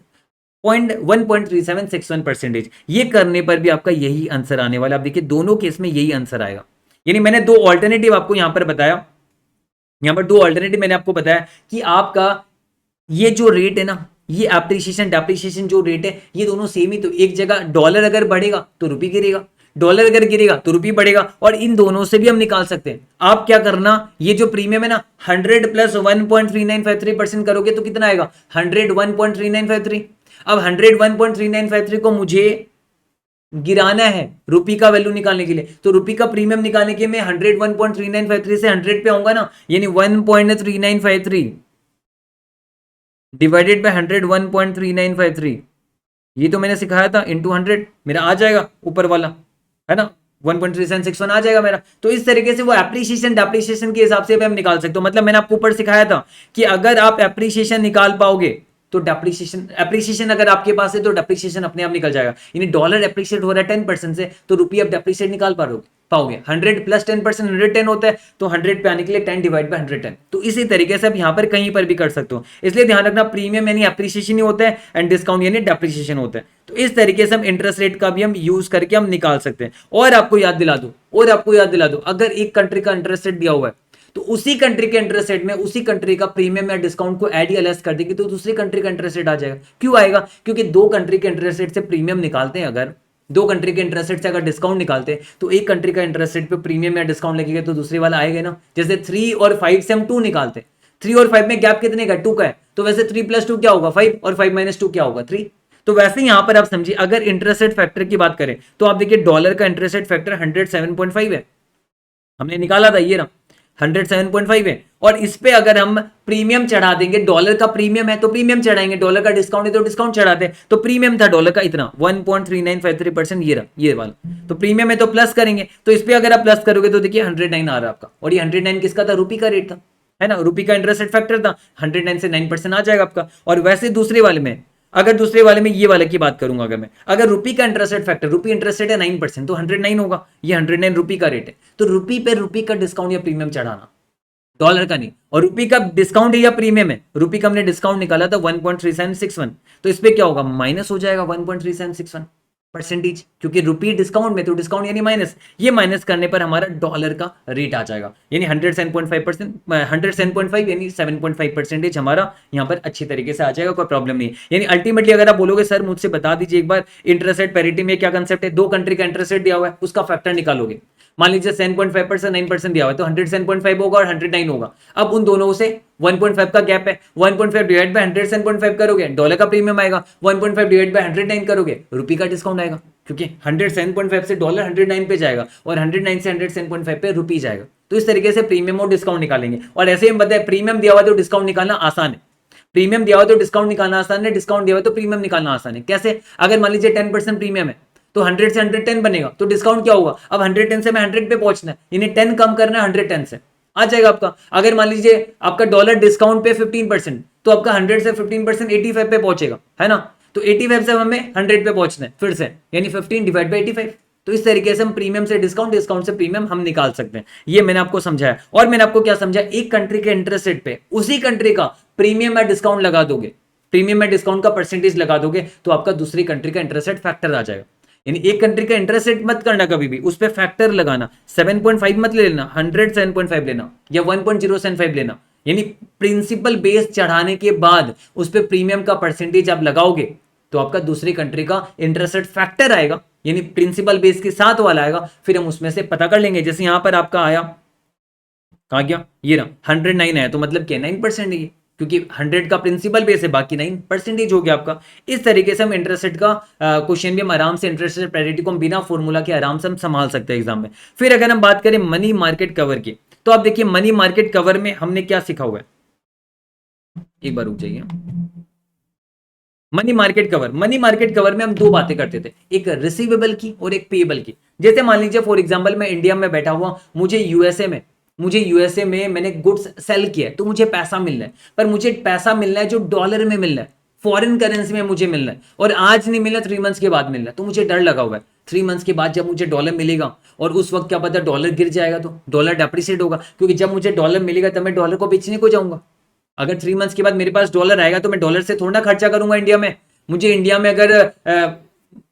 1.3761%। ये करने पर भी आपका यही आंसर आने वाला। आप देखिए दोनों केस में यही आंसर आएगा, यानी मैंने दो ऑल्टरनेटिव आपको यहां पर बताया, यहां पर दो ऑल्टरनेटिव मैंने आपको बताया कि आपका ये जो रेट है ना, ये एप्रिसिएशन डेप्रिसिएशन जो रेट है ये दोनों सेम ही, तो एक जगह डॉलर अगर बढ़ेगा तो रुपी गिरेगा, डॉलर अगर गिरेगा तो रुपी बढ़ेगा, और इन दोनों से भी हम निकाल सकते हैं। आप क्या करना, ये जो प्रीमियम है ना 100 प्लस 1.3953% करोगे तो कितना आएगा, 101.3953। अब 101.3953 को मुझे गिराना है रुपी का वैल्यू निकालने के लिए, तो रुपी का प्रीमियम निकालने के लिए मैं 101.3953 से 100 पे आऊंगा ना, यानी 1.3953 डिवाइडेड बाय 101.3953, ये तो मैंने सिखाया था, इंटू 100 मेरा आ जाएगा ऊपर वाला, है ना, 1.3761 आ जाएगा मेरा। तो इस तरीके से वो एप्रिसिएशन डेप्रिसिएशन के हिसाब से हम निकाल सकते हो। मतलब मैंने आपको ऊपर सिखाया था कि अगर आप एप्रिसिएशन निकाल पाओगे तो डेप्रिसिएशन, एप्रिसिएशन अगर आपके पास है तो डेप्रिसिएशन अपने आप निकल जाएगा। यानी डॉलर एप्रिशिएट हो रहा है 10% से, तो रुपये आप डेप्रिशिएट निकाल पाओगे 100 प्लस 10%, 110 होता है, तो 100 पे आने के लिए 10 डिवाइड बाय 110। तो इसी तरीके से आप यहां पर कहीं पर भी कर सकते हो। इसलिए ध्यान रखना प्रीमियम यानी एप्रिसिएशन ही होता है एंड डिस्काउंट यानी डेप्रिसिएशन होता है। तो इस तरीके से हम इंटरेस्ट रेट का भी हम यूज करके हम निकाल सकते हैं। और आपको याद दिला दूं, अगर एक कंट्री का इंटरेस्ट रेट दिया हुआ है तो उसी कंट्री के इंटरेस्ट रेट में उसी कंट्री का प्रीमियम या डिस्काउंट को ऐड या लेस कर देंगे तो दूसरी कंट्री का इंटरेस्ट रेट आ जाएगा। क्यों आएगा, क्योंकि दो कंट्री के इंटरेस्ट रेट से प्रीमियम निकालते हैं, अगर दो कंट्री के इंटरेस्ट रेट से अगर डिस्काउंट निकालते हैं तो एक कंट्री का इंटरेस्ट रेट पे प्रीमियम या डिस्काउंट लगेगा तो दूसरी वाला आएगा ना। जैसे 3 और 5 से हम 2 निकालते हैं, 3 और 5 में गैप कितने का, 2 का है, तो वैसे 3 + 2 क्या होगा 5, और 5 - 2 क्या होगा 3। तो वैसे ही यहां पर आप समझिए अगर इंटरेस्ट रेट फैक्टर की बात करें तो आप देखिए डॉलर का इंटरेस्ट रेट फैक्टर 107.5 है, हमने निकाला था, ये रहा 107.5 है। और इस पे अगर हम प्रीमियम चढ़ा देंगे, डॉलर का प्रीमियम है तो प्रीमियम चढ़ाएंगे, डॉलर का डिस्काउंट है तो डिस्काउंट चढ़ाते हैं। तो प्रीमियम था डॉलर का इतना 1.3953%, ये रहा ये वाला, तो प्रीमियम है तो प्लस करेंगे। तो इस पे अगर आप प्लस करोगे तो देखिए 109 आ रहा है आपका, और ये 109 किसका था, रुपी का रेट था, है ना, रुपी का इंटरेस्ट रेट फैक्टर था, 109 से 9% आ जाएगा आपका। और वैसे दूसरे वाले में, अगर दूसरे वाले में ये वाले की बात करूंगा, अगर मैं, अगर रुपी का इंटरेस्ट रेट फैक्टर, रुपी इंटरेस्ट रेट है 9%, तो 109 होगा, ये 109 रुपी का रेट है। तो रुपी पे रुपी का डिस्काउंट या प्रीमियम चढ़ाना, डॉलर का नहीं। और रुपी का डिस्काउंट है या प्रीमियम है, रुपी का हमने डिस्काउंट निकाला था 1.3761, तो इस पे क्या होगा, माइनस हो जाएगा 1.3761%, क्योंकि रुपी डिस्काउंट में, तो डिस्काउंट यानी माइनस, ये माइनस करने पर हमारा डॉलर का रेट आ जाएगा, यानी 107.5%, 107.5 यानी 7.5% हमारा यहाँ पर अच्छी तरीके से आ जाएगा, कोई प्रॉब्लम नहीं। यानी अल्टीमेटली अगर आप बोलोगे सर मुझसे बता दीजिए एक बार इंटरेस्ट रेट पैरिटी में क्या कंसेप्ट है, दो कंट्री का इंटरेस्ट रेट दिया हुआ है उसका फैक्टर निकालोगे, मान लीजिए 7.5% 9% दिया हुआ है तो 107.5 होगा और 109 होगा। अब उन दोनों से 1.5 का गैप है, 1.5 डिवाइड बाय 107.5 करोगे डॉलर का प्रीमियम आएगा, 1.5 डिवाइड बाय 109 करोगे रुपी का डिस्काउंट आएगा, क्योंकि 107.5 से डॉलर 109 पे जाएगा और 109 से 107.5 पे रुपी जाएगा। तो इस तरीके से प्रीमियम और डिस्काउंट निकालेंगे। और ऐसे ही बताए प्रीमियम दिया हुआ तो डिस्काउंट निकालना आसान है, प्रीमियम दिया हुआ तो डिस्काउंट निकालना आसान है, डिस्काउंट दिया हुआ तो प्रीमियम निकालना आसान है। कैसे, अगर मान लीजिए 10% प्रीमियम है तो 100 से 110 बनेगा, तो डिस्काउंट क्या होगा, अब 110 से मैं 100 पे पहुंचना है, यानी 10 कम करना है 110 से, आ जाएगा आपका। अगर मान लीजिए आपका डॉलर डिस्काउंट पे 15%, तो आपका 100 से 15% 85 पे पहुंचेगा, है ना, तो 85 से हमें 100 पे पहुंचना है फिर से, यानी 15 डिवाइड बाई 85। तो इस तरीके से हम प्रीमियम से डिस्काउंट, डिस्काउंट से प्रीमियम हम निकाल सकते हैं। ये मैंने आपको समझाया। और मैंने आपको क्या समझाया, एक कंट्री के इंटरेस्ट रेट पे उसी कंट्री का प्रीमियम या डिस्काउंट लगा दोगे, प्रीमियम या डिस्काउंट का परसेंटेज लगा दोगे तो आपका दूसरी कंट्री का इंटरेस्ट रेट फैक्टर आ जाएगा। यानी एक कंट्री का इंटरेस्ट रेट मत करना कभी भी, उस पे फैक्टर लगाना, 7.5 मत ले लेना, 107.5 लेना या 1.075 लेना। यानी प्रिंसिपल बेस चढ़ाने के बाद उस पे प्रीमियम का परसेंटेज आप लगाओगे तो आपका दूसरी कंट्री का इंटरेस्ट रेट फैक्टर आएगा, यानी प्रिंसिपल बेस के साथ वाला आएगा, फिर हम उसमें से पता कर लेंगे। जैसे यहां पर आपका आया, कहा गया, ये रहा 109 आया, तो मतलब क्या 9% है, क्योंकि 100 का प्रिंसिपल बेस है, बाकी 9% हो गया आपका। इस तरीके से हम इंटरेस्ट रेट का क्वेश्चन भी हम आराम से, इंटरेस्ट रेट पैरिटी को हम बिना फॉर्मूला के आराम से हम संभाल सकते हैं एग्जाम में। फिर अगर हम बात करें मनी मार्केट कवर की, तो आप देखिए मनी मार्केट कवर में हमने क्या सीखा हुआ है, एक बार रुक जाइए। मनी मार्केट कवर में हम दो बातें करते थे, एक रिसीवेबल की और एक पेएबल की। जैसे मान लीजिए फॉर एग्जांपल मैं इंडिया में बैठा हुआ, मुझे यूएसए में मैंने गुड्स सेल किया है, तो मुझे पैसा मिल रहा है, पर मुझे पैसा मिल रहा है जो डॉलर में मिल रहा है, फॉरेन करेंसी में मुझे मिल रहा है, और आज नहीं मिल रहा, 3 मंथ्स के बाद मिल रहा है, तो मुझे डर लगा हुआ है 3 मंथ्स के बाद जब मुझे डॉलर मिलेगा, और उस वक्त क्या पता डॉलर गिर जाएगा, तो डॉलर डेप्रिसिएट होगा, क्योंकि जब मुझे डॉलर मिलेगा तब मैं डॉलर को बेचने को जाऊंगा। अगर 3 मंथ्स के बाद मेरे पास डॉलर आएगा तो मैं डॉलर से थोड़ा ना खर्चा करूंगा इंडिया में। मुझे इंडिया में अगर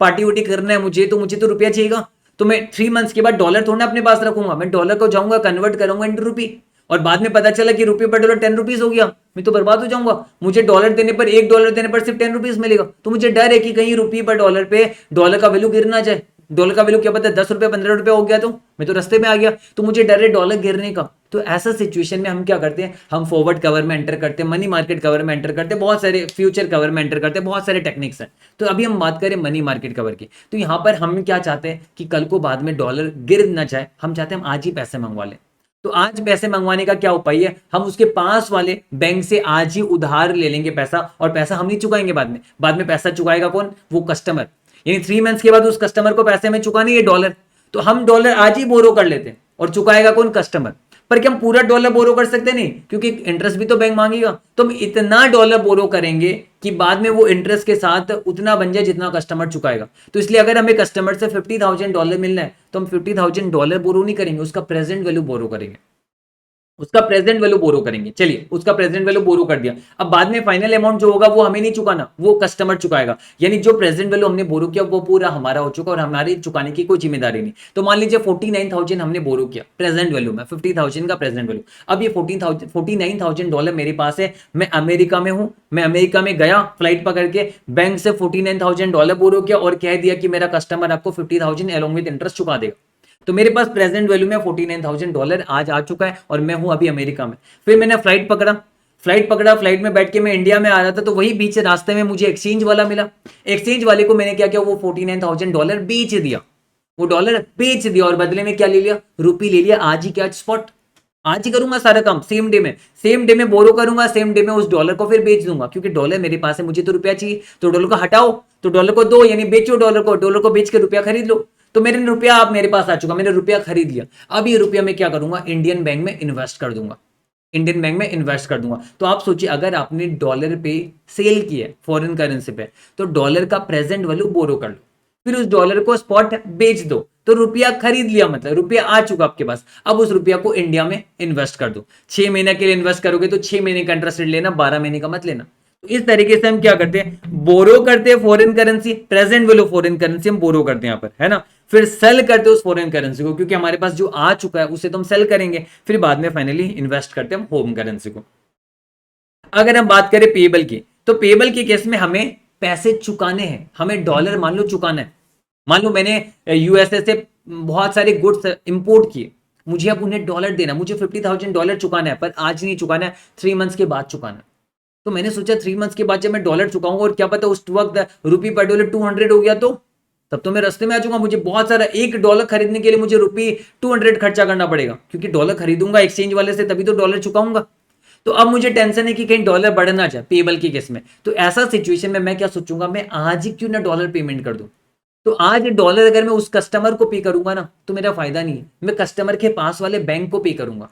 पार्टी वुटी करना है मुझे तो रुपया चाहिएगा, तो मैं 3 मंथ्स के बाद डॉलर थोड़ा अपने पास रखूंगा, मैं डॉलर को जाऊंगा कन्वर्ट करूंगा इंटू रुपी, और बाद में पता चला कि रुपये पर डॉलर 10 रुपीज हो गया, मैं तो बर्बाद हो जाऊंगा। मुझे डॉलर देने पर, $1 देने पर सिर्फ 10 रुपीज मिलेगा, तो मुझे डर है कि कहीं रुपये पर डॉलर पे डॉलर का वैल्यू गिर ना जाए। डॉलर का वैल्यू क्या पता 10 रुपये 15 रुपये हो गया, तो मैं तो रास्ते में आ गया, तो मुझे डर है डॉलर गिरने का। तो ऐसा सिचुएशन में हम क्या करते हैं, हम फॉरवर्ड कवर में एंटर करते हैं, मनी मार्केट कवर में एंटर करते हैं, बहुत सारे फ्यूचर कवर में एंटर करते हैं, बहुत सारे टेक्निक्स हैं। तो अभी हम बात करें मनी मार्केट कवर की, तो यहाँ पर हम क्या चाहते हैं कि कल को बाद में डॉलर गिर ना जाए, हम चाहते हैं हम आज ही पैसे मंगवा लें। तो आज पैसे मंगवाने का क्या उपाय है, हम उसके पास वाले बैंक से आज ही उधार ले लेंगे पैसा, और पैसा हम नहीं चुकाएंगे बाद में पैसा चुकाएगा कौन, वो कस्टमर। यानी 3 मंथ्स के बाद उस कस्टमर को पैसे में चुकानी है डॉलर, तो हम डॉलर आज ही बोरो कर लेते हैं, और चुकाएगा कौन, कस्टमर। पर क्या हम पूरा डॉलर बोरो कर सकते नहीं, क्योंकि इंटरेस्ट भी तो बैंक मांगेगा, तो हम इतना डॉलर बोरो करेंगे कि बाद में वो इंटरेस्ट के साथ उतना बन जाए जितना कस्टमर चुकाएगा। तो इसलिए अगर हमें कस्टमर से $50,000 मिलना है, तो हम $50,000 बोरो नहीं करेंगे, उसका प्रेजेंट वैल्यू बोरो करेंगे, उसका प्रेजेंट वैल्यू बोरो करेंगे। चलिए उसका प्रेजेंट वैल्यू बोरो कर दिया, अब बाद में फाइनल अमाउंट जो होगा वो हमें नहीं चुकाना, वो कस्टमर चुकाएगा। यानी जो प्रेजेंट वैल्यू हमने बोरो किया वो पूरा हमारा हो चुका, और हमारी चुकाने की कोई जिम्मेदारी नहीं। तो मान लीजिए 49,000 हमने बोरो किया प्रेजेंट वैल्यू में, 50,000 का प्रेजेंट वैल्यू। अब ये $49,000 मेरे पास है, मैं अमेरिका में हूं, मैं अमेरिका में गया फ्लाइट पकड़ के, बैंक से $49,000 बोरो किया, और कह दिया कि मेरा कस्टमर आपको 50,000 एलोंग विद इंटरेस्ट चुका देगा। तो मेरे पास प्रेजेंट वैल्यू में $49,000 आज आ चुका है, और मैं हूं अभी अमेरिका में। फिर मैंने फ्लाइट पकड़ा, फ्लाइट में बैठ के मैं इंडिया में आ रहा था, तो वही बीच रास्ते में मुझे एक्सचेंज वाला मिला। एक्सचेंज वाले को मैंने क्या किया, वो $49,000 बेच दिया, वो डॉलर बेच दिया, और बदले में क्या ले लिया, रुपी ले लिया। आज ही क्या, स्पॉट आज ही करूंगा सारा काम, सेम डे में बोरो करूंगा, सेम डे में उस डॉलर को फिर बेच दूंगा, क्योंकि डॉलर मेरे पास है, मुझे तो रुपया चाहिए, तो डॉलर को हटाओ तो डॉलर को दो, यानी बेचो डॉलर को बेच के रुपया खरीद लो। तो मेरे रुपया आप मेरे पास आ चुका, मैंने रुपया खरीद लिया। अब ये रुपया मैं क्या करूंगा, इंडियन बैंक में इन्वेस्ट कर दूंगा, इंडियन बैंक में इन्वेस्ट कर दूंगा। तो आप सोचिए अगर आपने डॉलर पे सेल किया फॉरेन करेंसी पे, तो डॉलर का प्रेजेंट वैल्यू बोरो कर लो, फिर उस डॉलर को स्पॉट बेच दो, तो रुपया खरीद लिया, मतलब रुपया आ चुका आपके पास। अब उस रुपया को इंडिया में इन्वेस्ट कर दो, 6 महीने के लिए इन्वेस्ट करोगे तो 6 महीने का इंटरेस्ट रेट लेना, 12 महीने का मत लेना। तो इस तरीके से हम क्या करते हैं, बोरो करते हैं foreign currency, present value foreign currency हम बोरो करते हैं यहाँ पर, है ना। फिर सेल करते हैं उस फॉरेन करेंसी को, क्योंकि हमारे पास जो आ चुका है उसे तो हम सेल करेंगे, फिर बाद में फाइनली इन्वेस्ट करते हैं हम होम करेंसी को। अगर हम बात करें पेबल की, तो पेबल के केस में हमें पैसे चुकाने हैं, हमें डॉलर मान लो चुकाना है। मान लो मैंने यूएसए से बहुत सारे गुड्स इंपोर्ट किए, मुझे अब उन्हें डॉलर देना, मुझे $50,000 चुकाना है, पर आज नहीं चुकाना है, 3 मंथ्स के बाद चुकाना है। तो मैंने सोचा 3 मंथ्स के बाद जब मैं डॉलर चुकाऊंगा, और क्या पता उस वक्त रुपी पर डॉलर 200 हो गया, तो तब तो मैं रास्ते में आ जाऊंगा, मुझे बहुत सारा $1 खरीदने के लिए मुझे रुपी 200 खर्चा करना पड़ेगा, क्योंकि डॉलर खरीदूंगा एक्सचेंज वाले से, तभी तो डॉलर चुकाऊंगा। तो अब मुझे टेंशन है कि कहीं डॉलर बढ़ ना जाए पेबल के केस में। तो ऐसा सिचुएशन में मैं क्या सोचूंगा, मैं आज ही क्यों ना डॉलर पेमेंट कर दूं। तो आज डॉलर अगर मैं उस कस्टमर को पे करूंगा ना, तो मेरा फायदा नहीं है, मैं कस्टमर के पास वाले बैंक को पे करूंगा,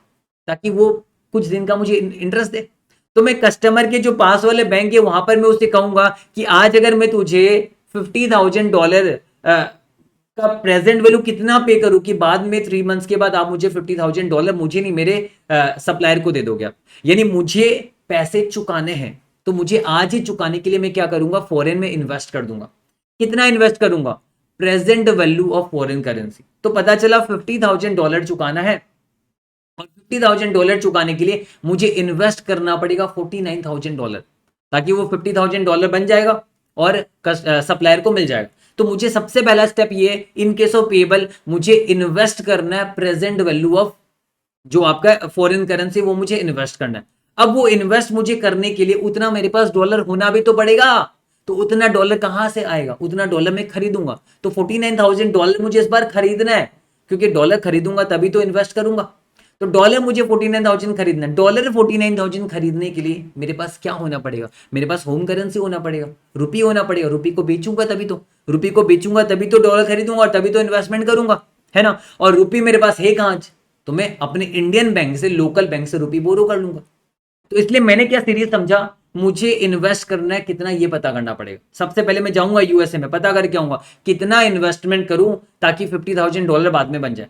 ताकि वो कुछ दिन का मुझे इंटरेस्ट दे। तो मैं कस्टमर के जो पास वाले बैंक है वहां पर मैं उससे कहूंगा कि आज अगर मैं तुझे $50,000 का प्रेजेंट वैल्यू कितना पे करूं कि बाद में 3 मंथ्स के बाद आप मुझे $50,000, मुझे नहीं मेरे सप्लायर को दे दोगे आप। यानी मुझे पैसे चुकाने हैं, तो मुझे आज ही चुकाने के लिए मैं क्या करूंगा, फॉरेन में इन्वेस्ट कर दूंगा। कितना इन्वेस्ट करूंगा, present value of foreign currency. तो पता चला $50,000 चुकाना है, और $50,000 चुकाने के लिए मुझे इन्वेस्ट करना पड़ेगा $49,000, ताकि वो $50,000 बन जाएगा, और सप्लायर को मिल जाएगा। तो मुझे सबसे पहला स्टेप ये है, इन केस ऑफ पेबल मुझे इन्वेस्ट करना है प्रेजेंट वैल्यू ऑफ जो आपका फॉरेन करेंसी, वो मुझे इन्वेस्ट करना है। अब वो इन्वेस्ट मुझे करने के लिए उतना मेरे पास डॉलर होना भी तो पड़ेगा। तो उतना डॉलर कहां से आएगा? उतना डॉलर मैं खरीदूंगा। तो $49,000 मुझे इस बार खरीदना है, क्योंकि डॉलर खरीदूंगा तभी तो इन्वेस्ट करूंगा। तो डॉलर मुझे 49,000 खरीदना है। डॉलर 49,000 खरीदने के लिए मेरे पास क्या होना पड़ेगा? मेरे पास होम करेंसी होना पड़ेगा, रुपी होना पड़ेगा। रुपी को बेचूंगा तभी तो, रुपी को बेचूंगा तभी तो डॉलर खरीदूंगा और तभी तो इन्वेस्टमेंट करूंगा, है ना। और रुपी मेरे पास है कहां? तो मैं अपने इंडियन बैंक से, लोकल बैंक से रुपी बोरो कर लूंगा। तो इसलिए मैंने क्या सीरीज समझा, मुझे इन्वेस्ट करना है कितना ये पता करना पड़ेगा। सबसे पहले मैं जाऊंगा यूएसए में, पता करके आऊंगा कितना इन्वेस्टमेंट करूं ताकि $50,000 बाद में बन जाए।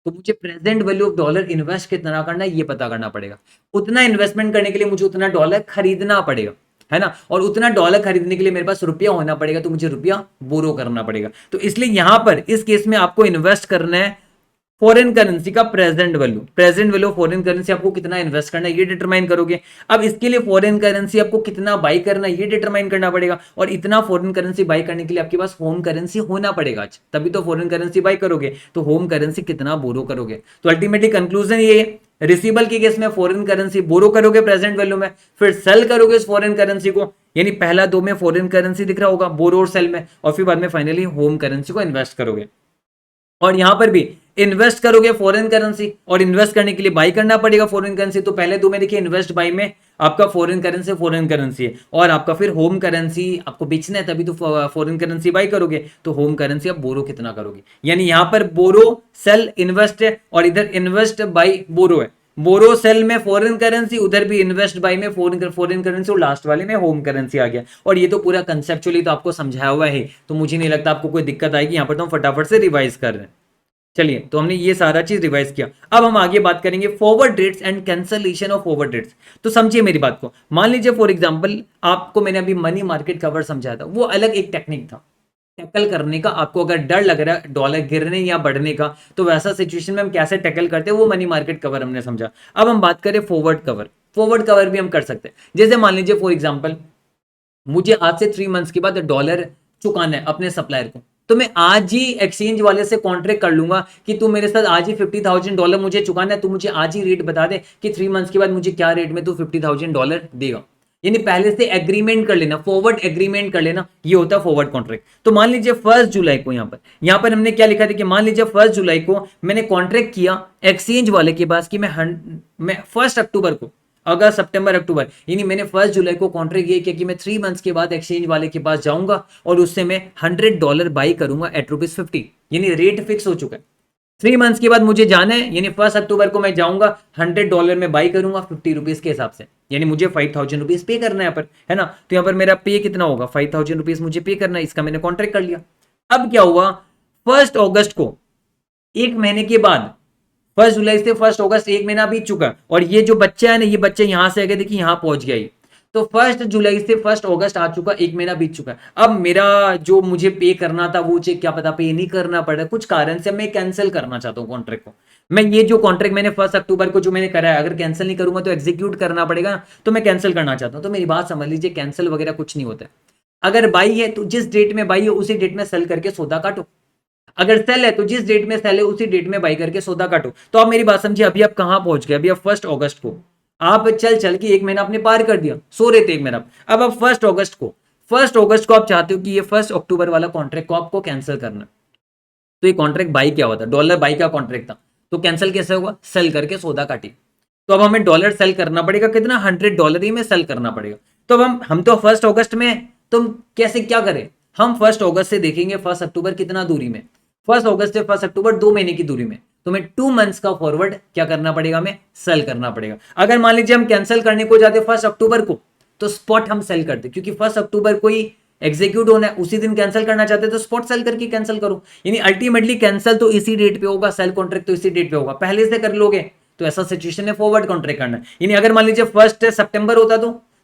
तो मुझे present value of dollar invest कितना करना है ये पता करना पड़ेगा। उतना इन्वेस्टमेंट करने के लिए मुझे उतना डॉलर खरीदना पड़ेगा, है ना। और उतना डॉलर खरीदने के लिए मेरे पास रुपया होना पड़ेगा, तो मुझे रुपया बोरो करना पड़ेगा। तो इसलिए यहां पर इस केस में आपको इन्वेस्ट करना है फॉरेन करेंसी का प्रेजेंट वैल्यू फॉरेन करेंसी आपको कितना इन्वेस्ट करना है ये डिटरमाइन करोगे। अब इसके लिए फॉरेन करेंसी आपको कितना बाई करना है ये डिटरमाइन करना पड़ेगा। और इतना फॉरेन करेंसी बाई करने के लिए आपके पास होम करेंसी होना पड़ेगा आज, तभी तो फॉरेन करेंसी बाई करोगे। तो होम करेंसी कितना बोरो करोगे। तो अल्टीमेटली कंक्लूजन ये है, रिसीबल के केस में फॉरेन करेंसी बोरो करोगे प्रेजेंट वैल्यू में, फिर सेल करोगे इस फॉरेन करेंसी को, यानी पहला दो में फॉरेन करेंसी दिख रहा होगा बोरो और सेल में, और फिर बाद में फाइनली होम करेंसी को इन्वेस्ट करोगे। और यहां पर भी इन्वेस्ट करोगे फॉरेन करेंसी, और इन्वेस्ट करने के लिए बाई करना पड़ेगा फॉरेन करेंसी। तो पहले दो में देखिए इन्वेस्ट बाई में आपका फॉरेन करेंसी है, और आपका फिर होम करेंसी आपको बेचना है तभी तो फॉरेन करेंसी बाई करोगे। तो होम करेंसी आप बोरो कितना करोगे, यानी यहां पर बोरो सेल इन्वेस्ट है, और इधर इन्वेस्ट बाई बोरो है। बोरो सेल में फॉरेन करेंसी, उधर भी इन्वेस्ट बाई में फॉरेन करेंसी, और लास्ट वाले में होम करेंसी आ गया। और ये तो पूरा कंसेप्चुअली तो आपको समझाया हुआ है, तो मुझे नहीं लगता आपको कोई दिक्कत आएगी। यहाँ पर तो हम फटाफट से रिवाइज कर रहे हैं। चलिए, तो हमने ये सारा चीज रिवाइज किया। अब हम आगे बात करेंगे forward rates and cancellation of forward rates. तो समझिए मेरी बात को, मान लीजिए फॉर एग्जांपल आपको मैंने अभी मनी मार्केट कवर समझाया था, वो अलग एक टेक्निक था टैकल करने का। आपको अगर डर लग रहा है डॉलर गिरने या बढ़ने का, तो वैसा सिचुएशन में हम कैसे टैकल करते हैं वो मनी मार्केट कवर हमने समझा। अब हम बात करें फॉरवर्ड कवर। फॉरवर्ड कवर भी हम कर सकते हैं। जैसे मान लीजिए फॉर एग्जांपल मुझे आज से 3 मंथ्स के बाद डॉलर चुकाना है अपने सप्लायर को, तो मैं आज ही एक्सचेंज वाले से कॉन्ट्रैक्ट कर लूंगा कि तू मेरे साथ आज ही $50,000 मुझे चुकाना है। तू मुझे आज ही रेट बता दे कि 3 मंथ्स के बाद मुझे क्या रेट में तू $50,000 देगा। यानी पहले से एग्रीमेंट कर लेना, फॉरवर्ड एग्रीमेंट कर लेना, ये होता है फॉरवर्ड कॉन्ट्रैक्ट। तो मान लीजिए 1 जुलाई को यहाँ पर हमने क्या लिखा था कि मान लीजिए 1 जुलाई को मैंने कॉन्ट्रैक्ट किया एक्सचेंज वाले के पास कि मैं 1 अक्टूबर को, अगस्त सितंबर अक्टूबर, यानी मैंने 1 जुलाई को कॉन्ट्रैक्ट ये किया कि मैं 3 मंथ्स के बाद एक्सचेंज वाले के पास जाऊंगा और उससे मैं $100 बाई करूंगा एट ₹50, यानी रेट फिक्स हो चुका है। 3 मंथ्स के बाद मुझे जाना है, यानी 1 अक्टूबर को मैं जाऊंगा, $100 में बाई करूंगा ₹50 के हिसाब से, यानी मुझे ₹5,000 पे करना है यहाँ पर, है ना। तो यहाँ पर मेरा पे कितना होगा, ₹5,000 मुझे पे करना है, इसका मैंने कॉन्ट्रैक्ट कर लिया। अब क्या हुआ, 1 अगस्त को, एक महीने के बाद, 1 जुलाई से 1 अगस्त, एक महीना बीत चुका, और ये जो बच्चा है ना, ये बच्चा यहां से आगे देखिए यहां पहुंच गया। तो 1 जुलाई से 1 अगस्त आ चुका, एक महीना बीत चुका। अब मेरा जो मुझे पे करना था वो चेक क्या पता पे नहीं करना पड़ा, कुछ कारण से मैं कैंसिल करना चाहता हूँ कॉन्ट्रैक्ट को। मैं ये जो कॉन्ट्रैक्ट मैंने 1 अक्टूबर को जो मैंने करा है, अगर कैंसिल नहीं करूंगा तो एग्जीक्यूट करना पड़ेगा, तो मैं कैंसिल करना चाहता हूँ। तो मेरी बात समझ लीजिए, कैंसिल वगैरह कुछ नहीं होता है। अगर बाई है तो जिस डेट में बाई है उसी डेट में सेल करके सौदा काटो, अगर सेल है तो जिस डेट में सेल है उसी डेट में बाई करके सौदा काटो। तो आप मेरी बात समझिए, अभी आप कहां पहुंच गए, अभी आप 1 अगस्त को आप चल के एक महीना आपने पार कर दिया, सो रहे थे एक महीना। अब आप 1 अगस्त को आप चाहते हो कि ये 1 अक्टूबर वाला कॉन्ट्रैक्ट को आपको कैंसिल करना। तो ये कॉन्ट्रैक्ट बाई क्या होता है, डॉलर बाई का कॉन्ट्रैक्ट था, तो कैंसिल कैसे होगा, सेल करके सौदा काटी। तो अब हमें डॉलर सेल करना पड़ेगा, कितना, $100 ही में सेल करना पड़ेगा। तो अब हम तो 1 अगस्त में, तुम कैसे क्या करें, हम 1 अगस्त से देखेंगे 1 अक्टूबर कितना दूरी में, 1 अगस्त से 1 अक्टूबर 2 महीने की दूरी में, तो मैं 2 मंथ्स का फॉरवर्ड क्या करना पड़ेगा, हमें सेल करना पड़ेगा। अगर मान लीजिए हम कैंसिल करने को जाते 1 अक्टूबर को, तो स्पॉट हम सेल करते, क्योंकि 1 अक्टूबर को ही एग्जीक्यूट होना है, उसी दिन कैंसिल करना चाहते तो स्पॉट सेल करके कैंसिल करो। यानी अल्टीमेटली कैंसिल तो इसी डेट पे होगा, सेल कॉन्ट्रैक्ट तो इसी डेट पे होगा, पहले से कर लोगे तो ऐसा सिचुएशन में फॉरवर्ड कॉन्ट्रैक्ट करना है। यानी अगर मान लीजिए 1 सितंबर होता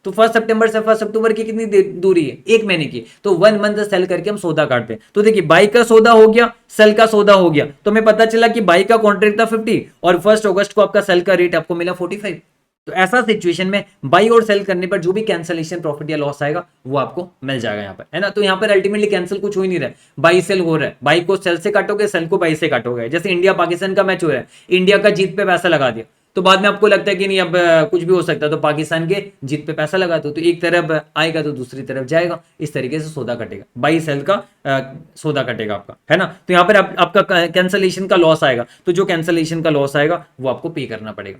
तो 1 सितंबर से 1 अक्टूबर की कितनी दूरी है, एक महीने की, तो 1 मंथ सेल करके हम सौदा काटते हैं। तो देखिए बाई का सौदा हो गया, सेल का सौदा हो गया, तो हमें पता चला कि बाई का कॉन्ट्रैक्ट था 50 और 1 अगस्त को आपका सेल का रेट आपको मिला 45। तो ऐसा सिचुएशन में बाई और सेल करने पर जो भी कैंसलेशन प्रॉफिट या लॉस आएगा वो आपको मिल जाएगा यहाँ पर, है ना। तो यहाँ पर अल्टीमेटली कैंसिल कुछ हो ही नहीं रहा है, बाई सेल हो रहा है, बाई को सेल से काटोगे, सेल को बाई से काटोगे। जैसे इंडिया पाकिस्तान का मैच हो रहा है, इंडिया का जीत पे पैसा लगा दिया, तो बाद में आपको लगता है कि नहीं अब कुछ भी हो सकता है, तो पाकिस्तान के जीत पे पैसा लगा दो, तो एक तरफ आएगा तो दूसरी तरफ जाएगा, इस तरीके से सौदा कटेगा, बाई सेल का सौदा कटेगा आपका, है ना। तो यहाँ पर आपका कैंसलेशन का लॉस आएगा, तो जो कैंसलेशन का लॉस आएगा वो आपको पे करना पड़ेगा।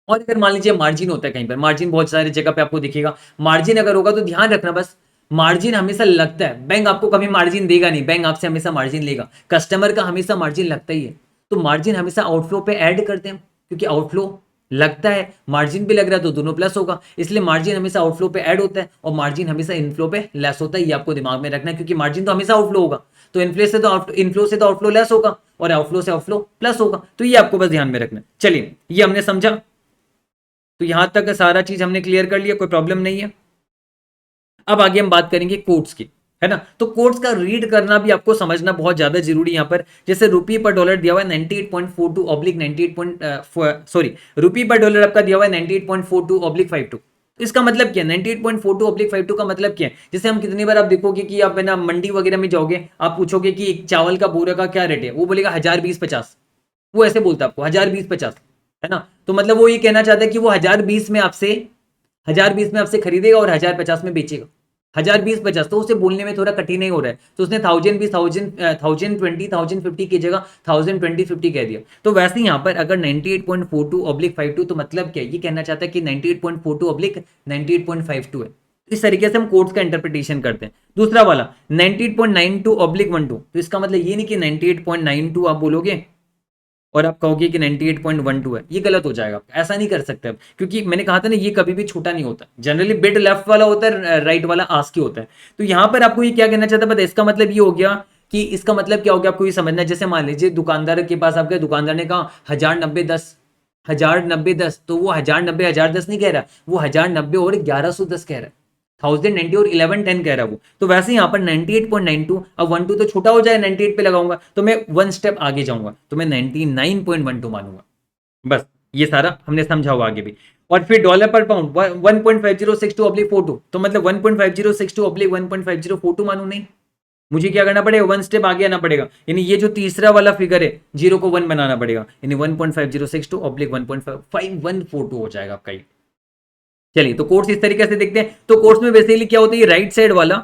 और अगर मान लीजिए मार्जिन होता है कहीं पर, मार्जिन बहुत सारी जगह पे आपको दिखेगा, मार्जिन अगर होगा तो ध्यान रखना बस, मार्जिन हमेशा लगता है, बैंक आपको कभी मार्जिन देगा नहीं, बैंक आपसे हमेशा मार्जिन लेगा, कस्टमर का हमेशा मार्जिन लगता ही है। तो मार्जिन हमेशा आउटफ्लो पे ऐड करते हैं, क्योंकि आउटफ्लो लगता है, मार्जिन भी लग रहा है तो दोनों प्लस होगा, इसलिए मार्जिन हमेशा आउटफ्लो पे ऐड होता है और मार्जिन हमेशा इनफ्लो पे लेस होता है। ये आपको दिमाग में रखना है, क्योंकि मार्जिन तो हमेशा आउटफ्लो होगा, तो इनफ्लो से तो आउटफ्लो लेस होगा और आउटफ्लो से आउटफ्लो प्लस होगा, तो ये आपको बस ध्यान में रखना है। चलिए ये हमने समझा, तो यहां तक सारा चीज हमने क्लियर कर लिया, कोई प्रॉब्लम नहीं है। अब आगे हम बात करेंगे कोट्स की, है ना। तो कोट्स का रीड करना भी आपको समझना बहुत ज्यादा जरूरी है यहाँ पर। जैसे रुपी पर डॉलर दिया हुआ है 98.42 ऑब्लिक 98 सॉरी, रुपी पर डॉलर आपका दिया हुआ है 98.42 ऑब्लिक 52। इसका मतलब क्या है 98.42 ऑब्लिक 52 का मतलब क्या है? जैसे हम कितनी बार आप देखोगे कि आप है ना मंडी वगैरह में जाओगे, आप पूछोगे कि एक चावल का बोरे का क्या रेट है, वो बोलेगा 1020-50, वो ऐसे बोलता है आपको 1020-50, है ना। तो मतलब वो ये कहना चाहता है कि वो 1020 में आपसे खरीदेगा और 1050 में बेचेगा, 1020-50, तो उसे बोलने में थोड़ा कठिन नहीं हो रहा है, तो उसने 1020 1020 1050 की जगह 1020-50 कह दिया। तो वैसे यहाँ पर अगर 98.42 ऑब्लिक 52, तो मतलब क्या है, ये कहना चाहता है कि 98.42 ऑब्लिक 98.52 है। इस तरीके से हम कोड्स का इंटरप्रिटेशन करते हैं। दूसरा वाला 98.92 ऑब्लिक 12, तो इसका मतलब ये नहीं कि 98.92 आप बोलोगे और आप कहोगे कि 98.12 है, ये गलत हो जाएगा, ऐसा नहीं कर सकते आप, क्योंकि मैंने कहा था ना ये कभी भी छोटा नहीं होता, जनरली बिट लेफ्ट वाला होता है, राइट वाला आस्की होता है। तो यहाँ पर आपको ये क्या कहना चाहता है पता है? इसका मतलब ये हो गया कि इसका मतलब क्या हो गया आपको ये समझना है। जैसे मान लीजिए दुकानदार के पास आपके दुकानदार ने कहा 1090-10, 1090-10, तो वो 1090-1010 नहीं कह रहा, वो 1090 और 1110 कह रहा है, 1090 और 1110 कह रहा है वो। तो वैसे यहाँ पर 98.92, अब 12 तो छोटा हो जाए, 98 पे लगाऊंगा तो मैं वन स्टेप आगे जाऊंगा, तो मैं 99.12 मानूंगा। बस ये सारा हमने समझा हुआ आगे भी। और फिर डॉलर पर पाउंड 1.5062/42, तो मतलब 1.5062/1.5042 मानू नहीं, मुझे क्या करना पड़ेगा, वन स्टेप आगे आना पड़ेगा, यानी ये जो तीसरा वाला फिगर है जीरो को वन बनाना पड़ेगा, यानी 1.5062/1.5142 हो जाएगा आपका ये। चलिए तो कोर्स इस तरीके से देखते हैं। तो कोर्स में बेसिकली क्या होता है, राइट साइड वाला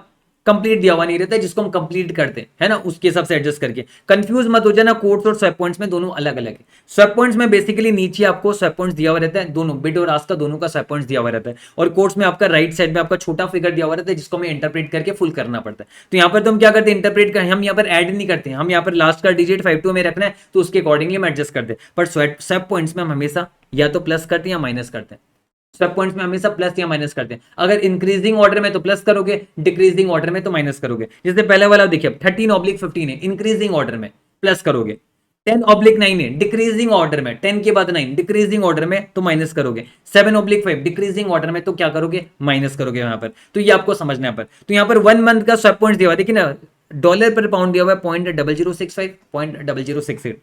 कंप्लीट दिया हुआ नहीं रहता है, जिसको हम कंप्लीट करते हैं, है ना, उसके हिसाब से एडजस्ट करके। कंफ्यूज मत हो जाना, कोर्स और स्वैप पॉइंट्स में दोनों अलग अलग है। स्वैप पॉइंट्स में बेसिकली नीचे आपको स्वैप पॉइंट्स दिया हुआ रहता है, दोनों बिड और आस्क का दोनों का स्वैप पॉइंट्स दिया हुआ रहता है, और कोर्स में आपका राइट साइड में आपका छोटा फिगर दिया हुआ रहता है, जिसको हमें इंटरप्रेट करके फुल करना पड़ता है। तो यहाँ पर तो हम क्या करते हैं, इंटरप्रेट करें, हम यहाँ पर ऐड नहीं करते हैं, हम यहाँ पर लास्ट का डिजिट 52 में रखना है तो उसके अकॉर्डिंगली हम एडजस्ट करते हैं। पर स्वैप पॉइंट्स में हम हमेशा या तो प्लस करते हैं या माइनस करते हैं, स्वैप पॉइंट्स में हमेशा प्लस या माइनस करते हैं। अगर इंक्रीजिंग ऑर्डर में तो प्लस करोगे, डिक्रीजिंग ऑर्डर में तो माइनस करोगे। जैसे पहले वाला देखिए 13/15 है, इंक्रीजिंग ऑर्डर में प्लस करोगे, 10/9 है डिक्रीजिंग ऑर्डर में, 10 के बाद 9 डिक्रीजिंग ऑर्डर में तो माइनस करोगे, 7/5 डिक्रीजिंग ऑर्डर में तो क्या करोगे, माइनस करोगे यहाँ पर। तो ये आपको समझना है। पर तो यहाँ पर 1 मंथ का स्वैप पॉइंट दिया हुआ है, देखिए ना डॉलर पर पाउंड दिया हुआ है 0.0065 0.0068,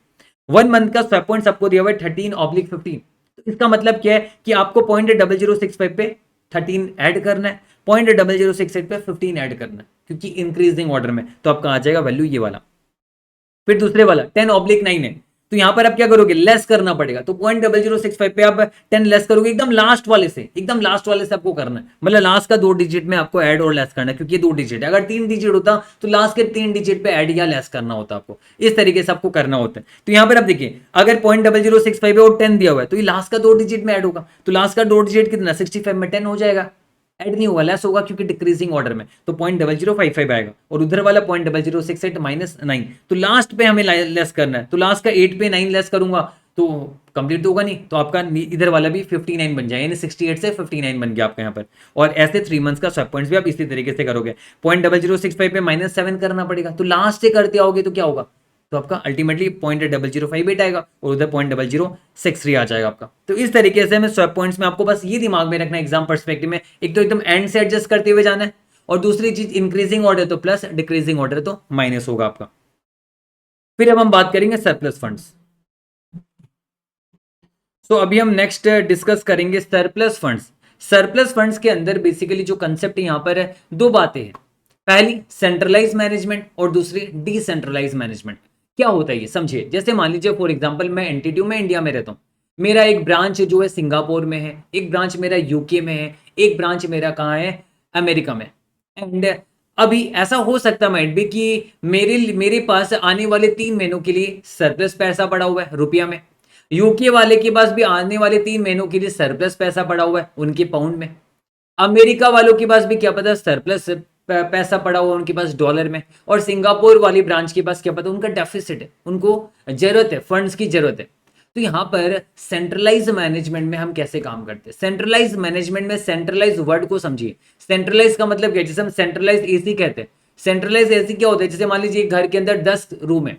1 मंथ का स्वैप पॉइंट आपको दिया हुआ है 13/15। तो इसका मतलब क्या है कि आपको 0.0065 पे 13 ऐड करना है, 0.0068 पे 15 ऐड करना है, क्योंकि इंक्रीजिंग ऑर्डर में, तो आपका आ जाएगा वैल्यू ये वाला। फिर दूसरे वाला 10/9 है, तो यहां पर आप क्या करोगे, लेस करना पड़ेगा, तो 0.0065 पे आप 10 लेस करोगे, एकदम लास्ट वाले से, एकदम लास्ट वाले से आपको करना है, मतलब लास्ट का 2 डिजिट में आपको ऐड और लेस करना है, क्योंकि ये 2 डिजिट है, अगर 3 डिजिट होता तो लास्ट के 3 डिजिट पे ऐड या लेस करना होता आपको, इस तरीके से आपको करना होता है। तो यहां पर आप देखिए अगर 0.0065 है और 10 दिया हुआ है, तो ये लास्ट का 2 डिजिट में ऐड होगा, तो लास्ट का 2 डिजिट कितना 65 में 10 हो जाएगा, ऐड नहीं होगा, लेस होगा, क्योंकि डिक्रीजिंग ऑर्डर में, तो 0.0055 आएगा, और उधर वाला 0.0068 -9, तो लास्ट पे हमें लेस करना है, तो लास्ट का 8 पे 9 लेस करूंगा तो कंप्लीट होगा नहीं, तो आपका इधर वाला भी 59 बन जाए, यानी 68 से 59 बन गया आपका यहाँ पर। और ऐसे 3 मंथ्स का स्वैप पॉइंट्स भी आप इसी तरीके से करोगे, 0.0065 पे -7 करना पड़ेगा, तो लास्ट से करते आओगे तो क्या होगा, तो आपका अल्टीमेटली 0.0058 आएगा और उधर 0.0063 आ जाएगा आपका। तो इस तरीके से हमें स्वैप पॉइंट्स में आपको बस ये दिमाग में रखना है एग्जाम पर्सपेक्टिव में, एक तो एकदम एंड से एडजस्ट करते हुए जाना है, और दूसरी चीज इंक्रीजिंग ऑर्डर तो प्लस, डिक्रीजिंग ऑर्डर तो माइनस होगा आपका। फिर अब हम बात करेंगे सरप्लस फंड्स। सो अभी हम नेक्स्ट डिस्कस करेंगे सरप्लस फंड्स। सरप्लस फंड्स के अंदर बेसिकली जो कंसेप्ट यहाँ पर है, दो बातें हैं। पहली सेंट्रलाइज मैनेजमेंट और दूसरी डिसेंट्रलाइज मैनेजमेंट। क्या होता है ये समझिए। जैसे मान लीजिए फॉर एग्जांपल मैं एंटिटी में इंडिया में रहता हूँ, मेरा एक ब्रांच जो है सिंगापुर में है, एक ब्रांच मेरा यूके में है, एक ब्रांच मेरा कहाँ है, अमेरिका में। एंड अभी ऐसा हो सकता माइट भी कि मेरे मेरे पास आने वाले 3 महीनों के लिए सरप्लस पैसा पड़ा हुआ है रुपया में, यूके वाले के पास भी आने वाले 3 महीनों के लिए सरप्लस पैसा पड़ा हुआ है उनके पाउंड में, अमेरिका वालों के पास भी क्या पता सरप्लस पैसा पड़ा हुआ उनके पास डॉलर में, और सिंगापुर वाली ब्रांच के पास क्या पता उनका डेफिसिट है, उनको जरूरत है, फंड्स की जरूरत है। तो यहाँ पर सेंट्रलाइज मैनेजमेंट में हम कैसे काम करते हैं। सेंट्रलाइज मैनेजमेंट में सेंट्रलाइज वर्ड को समझिए। सेंट्रलाइज का मतलब क्या है, जैसे हम सेंट्रलाइज एसी कहते हैं। सेंट्रलाइज एसी क्या होता है, जैसे मान लीजिए घर के अंदर 10 रूम है,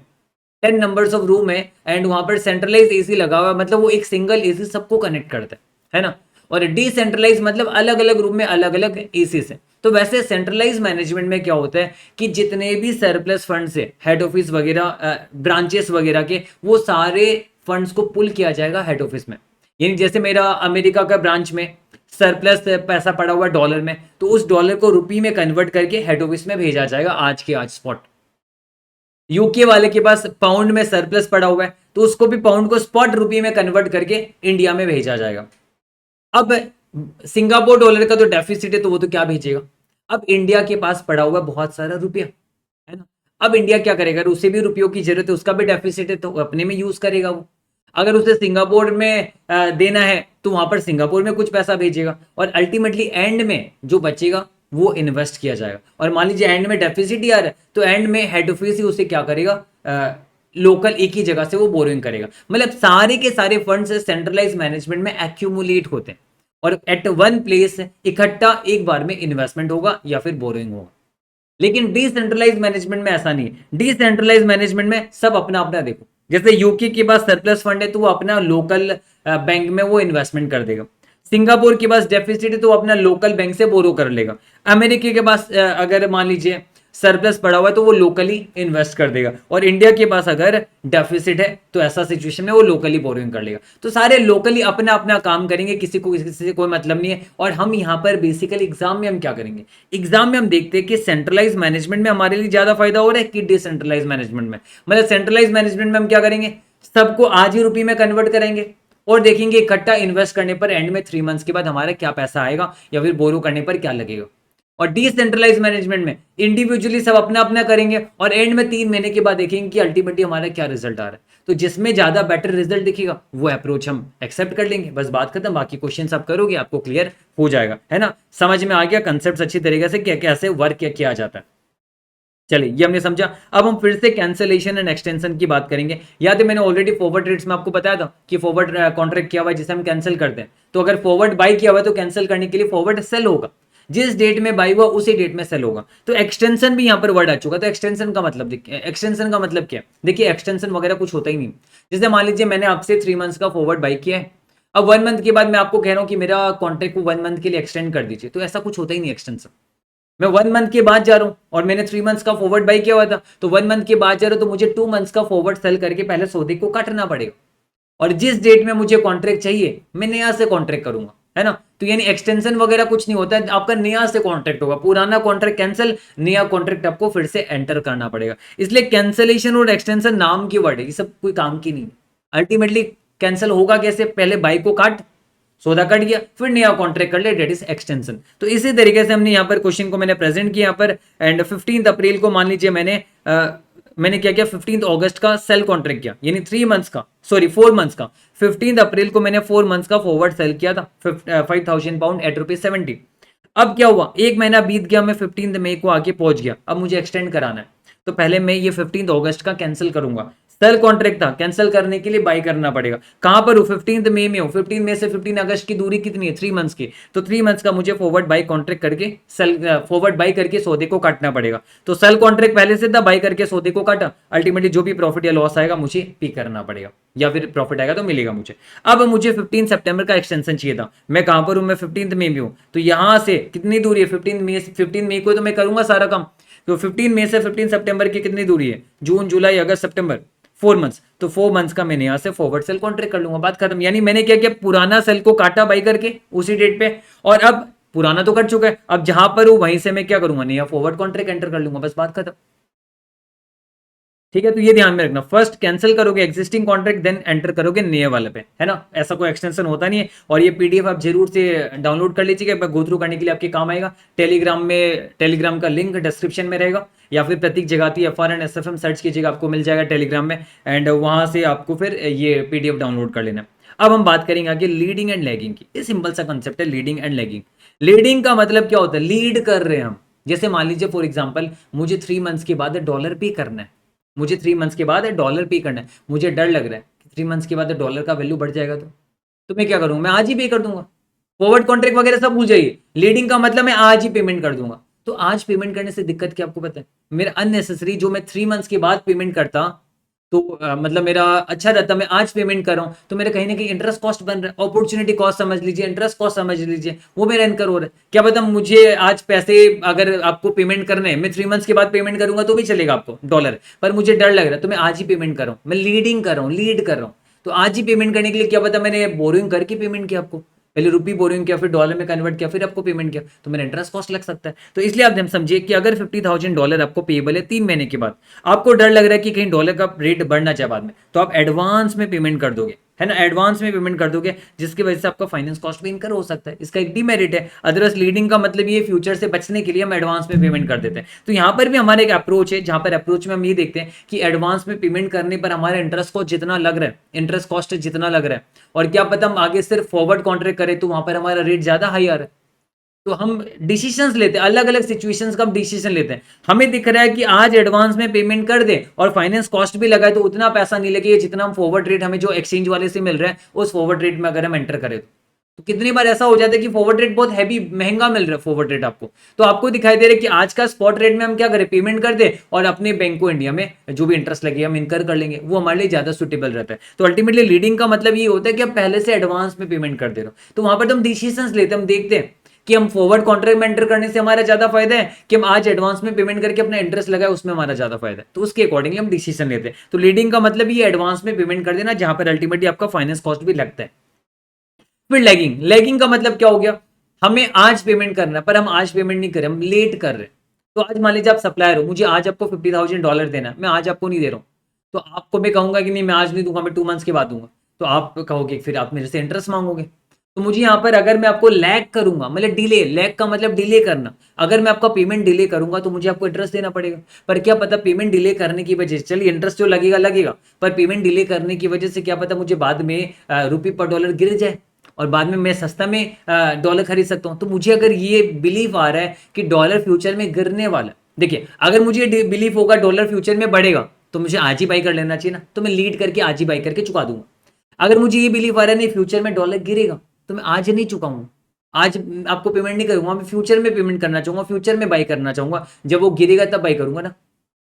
10 नंबर्स ऑफ रूम है, एंड वहां पर सेंट्रलाइज एसी लगा हुआ है, मतलब वो एक सिंगल एसी सबको कनेक्ट करता है ना। और डिसेंट्रलाइज मतलब अलग अलग रूम में अलग अलग एसी है। तो वैसे सेंट्रलाइज मैनेजमेंट में क्या होता है कि जितने भी सरप्लस फंड्स है हेड ऑफिस वगैरह ब्रांचेस वगैरह के, वो सारे फंड्स को पुल किया जाएगा हेड ऑफिस में। यानी जैसे मेरा अमेरिका का ब्रांच में सरप्लस पैसा पड़ा हुआ डॉलर में, तो उस डॉलर को रुपये में कन्वर्ट करके हेड ऑफिस में भेजा जाएगा आज के आज स्पॉट। यूके वाले के पास पाउंड में सरप्लस पड़ा हुआ है, तो उसको भी पाउंड को स्पॉट रुपये में कन्वर्ट करके इंडिया में भेजा जाएगा। अब सिंगापुर डॉलर का तो डेफिसिट है, तो वो तो क्या भेजेगा। अब इंडिया के पास पड़ा हुआ बहुत सारा रुपया है ना। अब इंडिया क्या करेगा, उसे भी रुपयों की जरूरत है, उसका भी डेफिसिट है, तो अपने में यूज करेगा वो। अगर उसे सिंगापुर में देना है तो वहां पर सिंगापुर में कुछ पैसा भेजेगा, और अल्टीमेटली एंड में जो बचेगा वो इन्वेस्ट किया जाएगा। और मान लीजिए एंड में डेफिसिट ही आ रहा है, तो एंड में हेड ऑफिस ही उसे क्या करेगा, लोकल एक ही जगह से वो बोरिंग करेगा। मतलब सारे के सारे फंड्स सेंट्रलाइज मैनेजमेंट में एक्यूमुलेट होते हैं और एट वन प्लेस इकट्ठा एक बार में इन्वेस्टमेंट होगा या फिर बोरिंग होगा। लेकिन डिसेंट्रलाइज मैनेजमेंट में ऐसा नहीं है। डिसेंट्रलाइज मैनेजमेंट में सब अपना अपना देखो। जैसे यूके के पास सरप्लस फंड है तो वो अपना लोकल बैंक में वो इन्वेस्टमेंट कर देगा। सिंगापुर के पास डेफिसिट है तो वो अपना लोकल बैंक से बोरो कर लेगा। अमेरिका के पास अगर मान लीजिए सरप्लस पड़ा हुआ है तो वो लोकली इन्वेस्ट कर देगा। और इंडिया के पास अगर डेफिसिट है तो ऐसा सिचुएशन में वो लोकली बोरिंग कर लेगा। तो सारे लोकली अपना अपना काम करेंगे, किसी को किसी से कोई मतलब नहीं है। और हम यहाँ पर बेसिकली एग्जाम में हम क्या करेंगे, एग्जाम में हम देखते हैं कि सेंट्रलाइज मैनेजमेंट में हमारे लिए ज्यादा फायदा हो रहा है कि डिसेंट्रलाइज मैनेजमेंट में। मतलब सेंट्रलाइज मैनेजमेंट में हम क्या करेंगे, सबको आज ही रुपये में कन्वर्ट करेंगे और देखेंगे इकट्ठा इन्वेस्ट करने पर एंड में 3 मंथ्स के बाद हमारा क्या पैसा आएगा या फिर बोरो करने पर क्या लगेगा। और डिसेंट्रलाइज मैनेजमेंट में इंडिविजुअली सब अपना अपना करेंगे और एंड में 3 महीने के बाद देखेंगे कि अल्टीमेटली हमारा क्या रिजल्ट आ रहा है। तो जिसमें ज्यादा बेटर रिजल्ट दिखेगा वो अप्रोच हम एक्सेप्ट कर लेंगे, बस बात खत्म। बाकी क्वेश्चन आप करोगे आपको क्लियर हो जाएगा, है ना। समझ में आ गया कंसेप्ट अच्छी तरीके से क्या कैसे वर्क किया जाता है। चलिए ये हमने समझा। अब हम फिर से कैंसिलेशन एंड एक्सटेंशन की बात करेंगे। याद है मैंने ऑलरेडी फॉरवर्ड रेट्स में आपको बताया था कि फॉरवर्ड कॉन्ट्रैक्ट किया हुआ है जिसे हम कैंसिल करते हैं। तो अगर फॉरवर्ड बाई किया हुआ है तो कैंसिल करने के लिए फॉरवर्ड सेल होगा, जिस डेट में बाई हुआ उसी डेट में सेल होगा। तो एक्सटेंशन भी यहाँ पर वर्ड आ चुका। तो एक्सटेंशन का मतलब एक्सटेंशन का मतलब क्या है, देखिए एक्सटेंशन वगैरह कुछ होता ही नहीं। जैसे मान लीजिए मैंने आपसे 3 मंथ्स का फॉरवर्ड बाई किया है, अब 1 मंथ के बाद मैं आपको कह रहा हूँ कि मेरा कॉन्ट्रैक्ट को 1 मंथ के लिए एक्सटेंड कर दीजिए, तो ऐसा कुछ होता ही नहीं एक्सटेंशन। मैं 1 मंथ के बाद जा रहा हूं और मैंने 3 मंथ्स का फॉरवर्ड बाई किया हुआ था, तो 1 मंथ के बाद जा रहा हूं तो मुझे 2 मंथ्स का फॉरवर्ड सेल करके पहले सौदे को काटना पड़ेगा। और जिस डेट में मुझे कॉन्ट्रैक्ट चाहिए मैं नया से कॉन्ट्रैक्ट करूंगा, है ना। तो यानी एक्सटेंशन वगैरह कुछ नहीं होता है, आपका नया से कॉन्ट्रैक्ट होगा, पुराना कॉन्ट्रैक्ट कैंसिल, नया कॉन्ट्रैक्ट आपको फिर से एंटर करना पड़ेगा। इसलिए कैंसिलेशन और एक्सटेंशन नाम की वर्ड है, ये सब कोई काम की नहीं। अल्टीमेटली कैंसिल होगा कैसे, पहले बाई को काट, सौदा कट गया, फिर नया कॉन्ट्रैक्ट कर ले, डेट इज एक्सटेंशन। तो इसी तरीके से हमने यहाँ पर क्वेश्चन को मैंने प्रेजेंट किया यहाँ पर। एंड 15 अप्रैल को मान लीजिए मैंने क्या किया, 15 अगस्त का सेल कॉन्ट्रैक्ट किया, यानी 4 मंथ्स का 15 अप्रैल को मैंने 4 मंथ्स का फॉरवर्ड सेल किया था 5000 पाउंड एट ₹70। अब क्या हुआ, 1 महीना बीत गया, मैं 15 मई को आके पहुंच गया, अब मुझे एक्सटेंड कराना है। तो पहले मैं ये 15 अगस्त का कैंसिल करूंगा, सेल कॉन्ट्रैक्ट था, कैंसिल करने के लिए बाई करना पड़ेगा। कहां पर हूं, 15 मई में हूं। 15 मई से 15 अगस्त की दूरी कितनी है, 3 मंथ्स की। तो 3 मंथ्स का मुझे फॉरवर्ड बाई कॉन्ट्रैक्ट करके सेल फॉरवर्ड बाई करके सौदे को काटना पड़ेगा। तो सेल कॉन्ट्रैक्ट पहले से था, बाई करके सौदे को काटा, अल्टीमेटली जो भी प्रॉफिट या लॉस आएगा मुझे पे करना पड़ेगा, या फिर प्रॉफिट आएगा तो मिलेगा मुझे। अब मुझे 15 सितंबर का एक्सटेंशन चाहिए था, मैं कहां पर हूं, मैं 15 मई में हूं। तो यहां से कितनी दूरी है, 15 मई को तो मैं करूंगा सारा काम। तो 15 मई से 15 सितंबर की कितनी दूरी है, जून जुलाई अगस्त सितंबर, 4 मंथ्स, तो 4 मंथ्स का मैंने यहाँ से फॉरवर्ड सेल कॉन्ट्रैक्ट कर लूंगा, बात खत्म। यानी मैंने क्या किया, पुराना सेल को काटा बाई करके उसी डेट पे, और अब पुराना तो कट चुका है, अब जहां पर हूं वहीं से मैं क्या करूंगा, नया फॉरवर्ड कॉन्ट्रैक्ट एंटर कर लूंगा, बस बात खत्म। ठीक है, तो ये ध्यान में रखना, फर्स्ट कैंसिल करोगे एग्जिस्टिंग कॉन्ट्रैक्ट, देन एंटर करोगे नए वाले पे, है ना, ऐसा कोई एक्सटेंशन होता नहीं है। और ये पीडीएफ आप जरूर से डाउनलोड कर लीजिएगा, गो थ्रू करने के लिए आपके काम आएगा। टेलीग्राम में, टेलीग्राम का लिंक डिस्क्रिप्शन में रहेगा, या फिर प्रतीक जगाती FRN SFM सर्च कीजिएगा, आपको मिल जाएगा टेलीग्राम में, एंड वहां से आपको फिर ये पीडीएफ डाउनलोड कर लेना। अब हम बात करेंगे आगे लीडिंग एंड लैगिंग की। ये सिंपल सा कंसेप्ट है, लीडिंग एंड लैगिंग। लीडिंग का मतलब क्या होता है, लीड कर रहे हैं हम। जैसे मान लीजिए फॉर एग्जांपल, मुझे 3 मंथ्स के बाद डॉलर पे करना है, मुझे 3 मंथ्स के बाद डॉलर पे करना है, मुझे डर लग रहा है कि 3 मंथ्स के बाद डॉलर का वैल्यू बढ़ जाएगा, तो मैं क्या करूंगा, मैं आज ही पे कर दूंगा। फॉरवर्ड कॉन्ट्रैक्ट वगैरह सब भूल जाइए, लीडिंग का मतलब मैं आज ही पेमेंट कर दूंगा। तो आज पेमेंट करने से दिक्कत क्या आपको पता है, मेरा अननेसेसरी जो मैं 3 मंथ्स के बाद पेमेंट करता, तो मतलब मेरा अच्छा रहता, मैं आज पेमेंट कर रहा हूं, तो मेरा कहीं ना कहीं इंटरेस्ट कॉस्ट बन रहा है, अपॉर्चुनिटी कॉस्ट समझ लीजिए, इंटरेस्ट कॉस्ट समझ लीजिए, वो मेरा इनकर हो रहा है। क्या पता मुझे आज पैसे, अगर आपको पेमेंट करने हैं, मैं 3 मंथ्स के बाद पेमेंट करूंगा तो भी चलेगा आपको डॉलर, पर मुझे डर लग रहा है, तो मैं आज ही पेमेंट कर रहा हूँ, मैं लीडिंग कर रहा हूँ, लीड कर रहा हूँ। तो आज ही पेमेंट करने के लिए क्या पता मैंने बोरिंग करके पेमेंट किया आपको, पहले रुपी बोरिंग किया, फिर डॉलर में कन्वर्ट किया, फिर आपको पेमेंट किया, तो मेरा इंटरेस्ट कॉस्ट लग सकता है। तो इसलिए आप समझिए कि अगर $50,000 आपको पेबल है 3 महीने के बाद, आपको डर लग रहा है कि कहीं डॉलर का रेट बढ़ना चाहे बाद में, तो आप एडवांस में पेमेंट कर दोगे, है ना, एडवांस में पेमेंट कर दोगे, जिसकी वजह से आपका फाइनेंस कॉस्ट भी इनकर हो सकता है। इसका एक डिमेरिट है। अदरवाइज लीडिंग का मतलब ये फ्यूचर से बचने के लिए हम एडवांस में पेमेंट कर देते हैं। तो यहाँ पर भी हमारा एक अप्रोच है, जहां पर अप्रोच में हम ये देखते हैं कि एडवांस में पेमेंट करने पर हमारा इंटरेस्ट कॉस्ट जितना लग रहा है, इंटरेस्ट कॉस्ट जितना लग रहा है, और क्या पता हम आगे सिर्फ फॉरवर्ड कॉन्ट्रैक्ट करें तो वहां पर हमारा रेट ज्यादा हाई आ रहा है, तो हम डिसीजंस लेते हैं, अलग अलग सिचुएशंस का हम डिसीजन लेते हैं। हमें दिख रहा है कि आज एडवांस में पेमेंट कर दे और फाइनेंस कॉस्ट भी लगाए, तो उतना पैसा नहीं लगे जितना हम फॉरवर्ड रेट हमें जो एक्सचेंज वाले से मिल रहा है उस फॉरवर्ड रेट में अगर हम एंटर करें तो कितनी बार ऐसा हो जाता है कि फॉरवर्ड रेट बहुत हैवी महंगा मिल रहा है फॉरवर्ड रेट आपको, तो आपको दिखाई दे रहा है कि आज का स्पॉट रेट में हम क्या करें, पेमेंट कर दे, और अपने बैंक को इंडिया में जो भी इंटरेस्ट लगे हम इनकर कर लेंगे, वो हमारे लिए ज्यादा सुटेबल रहता है। तो अल्टीमेटली लीडिंग का मतलब ये होता है कि आप पहले से एडवांस में पेमेंट कर दे रहे हो, तो वहां पर तो हम डिसीजंस लेते हैं, हम देखते हैं कि हम फॉरवर्ड कॉन्ट्रैक्ट में एंटर करने से हमारा ज्यादा फायदा है कि हम आज एडवांस में पेमेंट करके अपना इंटरेस्ट लगाए, उसमें हमारा ज्यादा फायदा है, तो उसके अकॉर्डिंगली हम डिसीजन लेते हैं। तो लीडिंग का मतलब ये एडवांस में पेमेंट कर देना, जहां पर अल्टीमेटली आपका फाइनेंस कॉस्ट भी लगता है। फिर लैगिंग, लैगिंग का मतलब क्या हो गया, हमें आज पेमेंट करना है पर हम आज पेमेंट नहीं कर रहे, हम लेट कर रहे हैं। तो आज मान लीजिए आप सप्लायर हो, मुझे आज आपको $50,000 देना है, मैं आज आपको नहीं दे रहा हूं, तो आपको मैं कहूंगा कि नहीं मैं आज नहीं दूंगा, मैं 2 मंथ्स के बाद दूंगा, तो आप कहोगे, फिर आप मेरे से इंटरेस्ट मांगोगे। तो मुझे यहाँ पर अगर मैं आपको लैग करूंगा, मतलब डिले, लैग का मतलब डिले करना, अगर मैं आपका पेमेंट डिले करूंगा तो मुझे आपको इंटरेस्ट देना पड़ेगा। पर क्या पता पेमेंट डिले करने की वजह से, चलिए इंटरेस्ट जो लगेगा लगेगा, पर पेमेंट डिले करने की वजह से क्या पता मुझे बाद में रुपी पर डॉलर गिर जाए और बाद में मैं सस्ता में डॉलर खरीद सकता हूं। तो मुझे अगर ये बिलीव आ रहा है कि डॉलर फ्यूचर में गिरने वाला, देखिए अगर मुझे बिलीव होगा डॉलर फ्यूचर में बढ़ेगा तो मुझे आज ही बाई कर लेना चाहिए ना, तो मैं लीड करके आज ही बाई करके चुका दूंगा। अगर मुझे ये बिलीव आ रहा है नहीं फ्यूचर में डॉलर गिरेगा तो मैं आज नहीं चुकाऊंगा, आज आपको पेमेंट नहीं करूंगा, मैं फ्यूचर में पेमेंट करना चाहूंगा, फ्यूचर में बाई करना चाहूंगा, जब वो गिरेगा तब बाई करूंगा ना।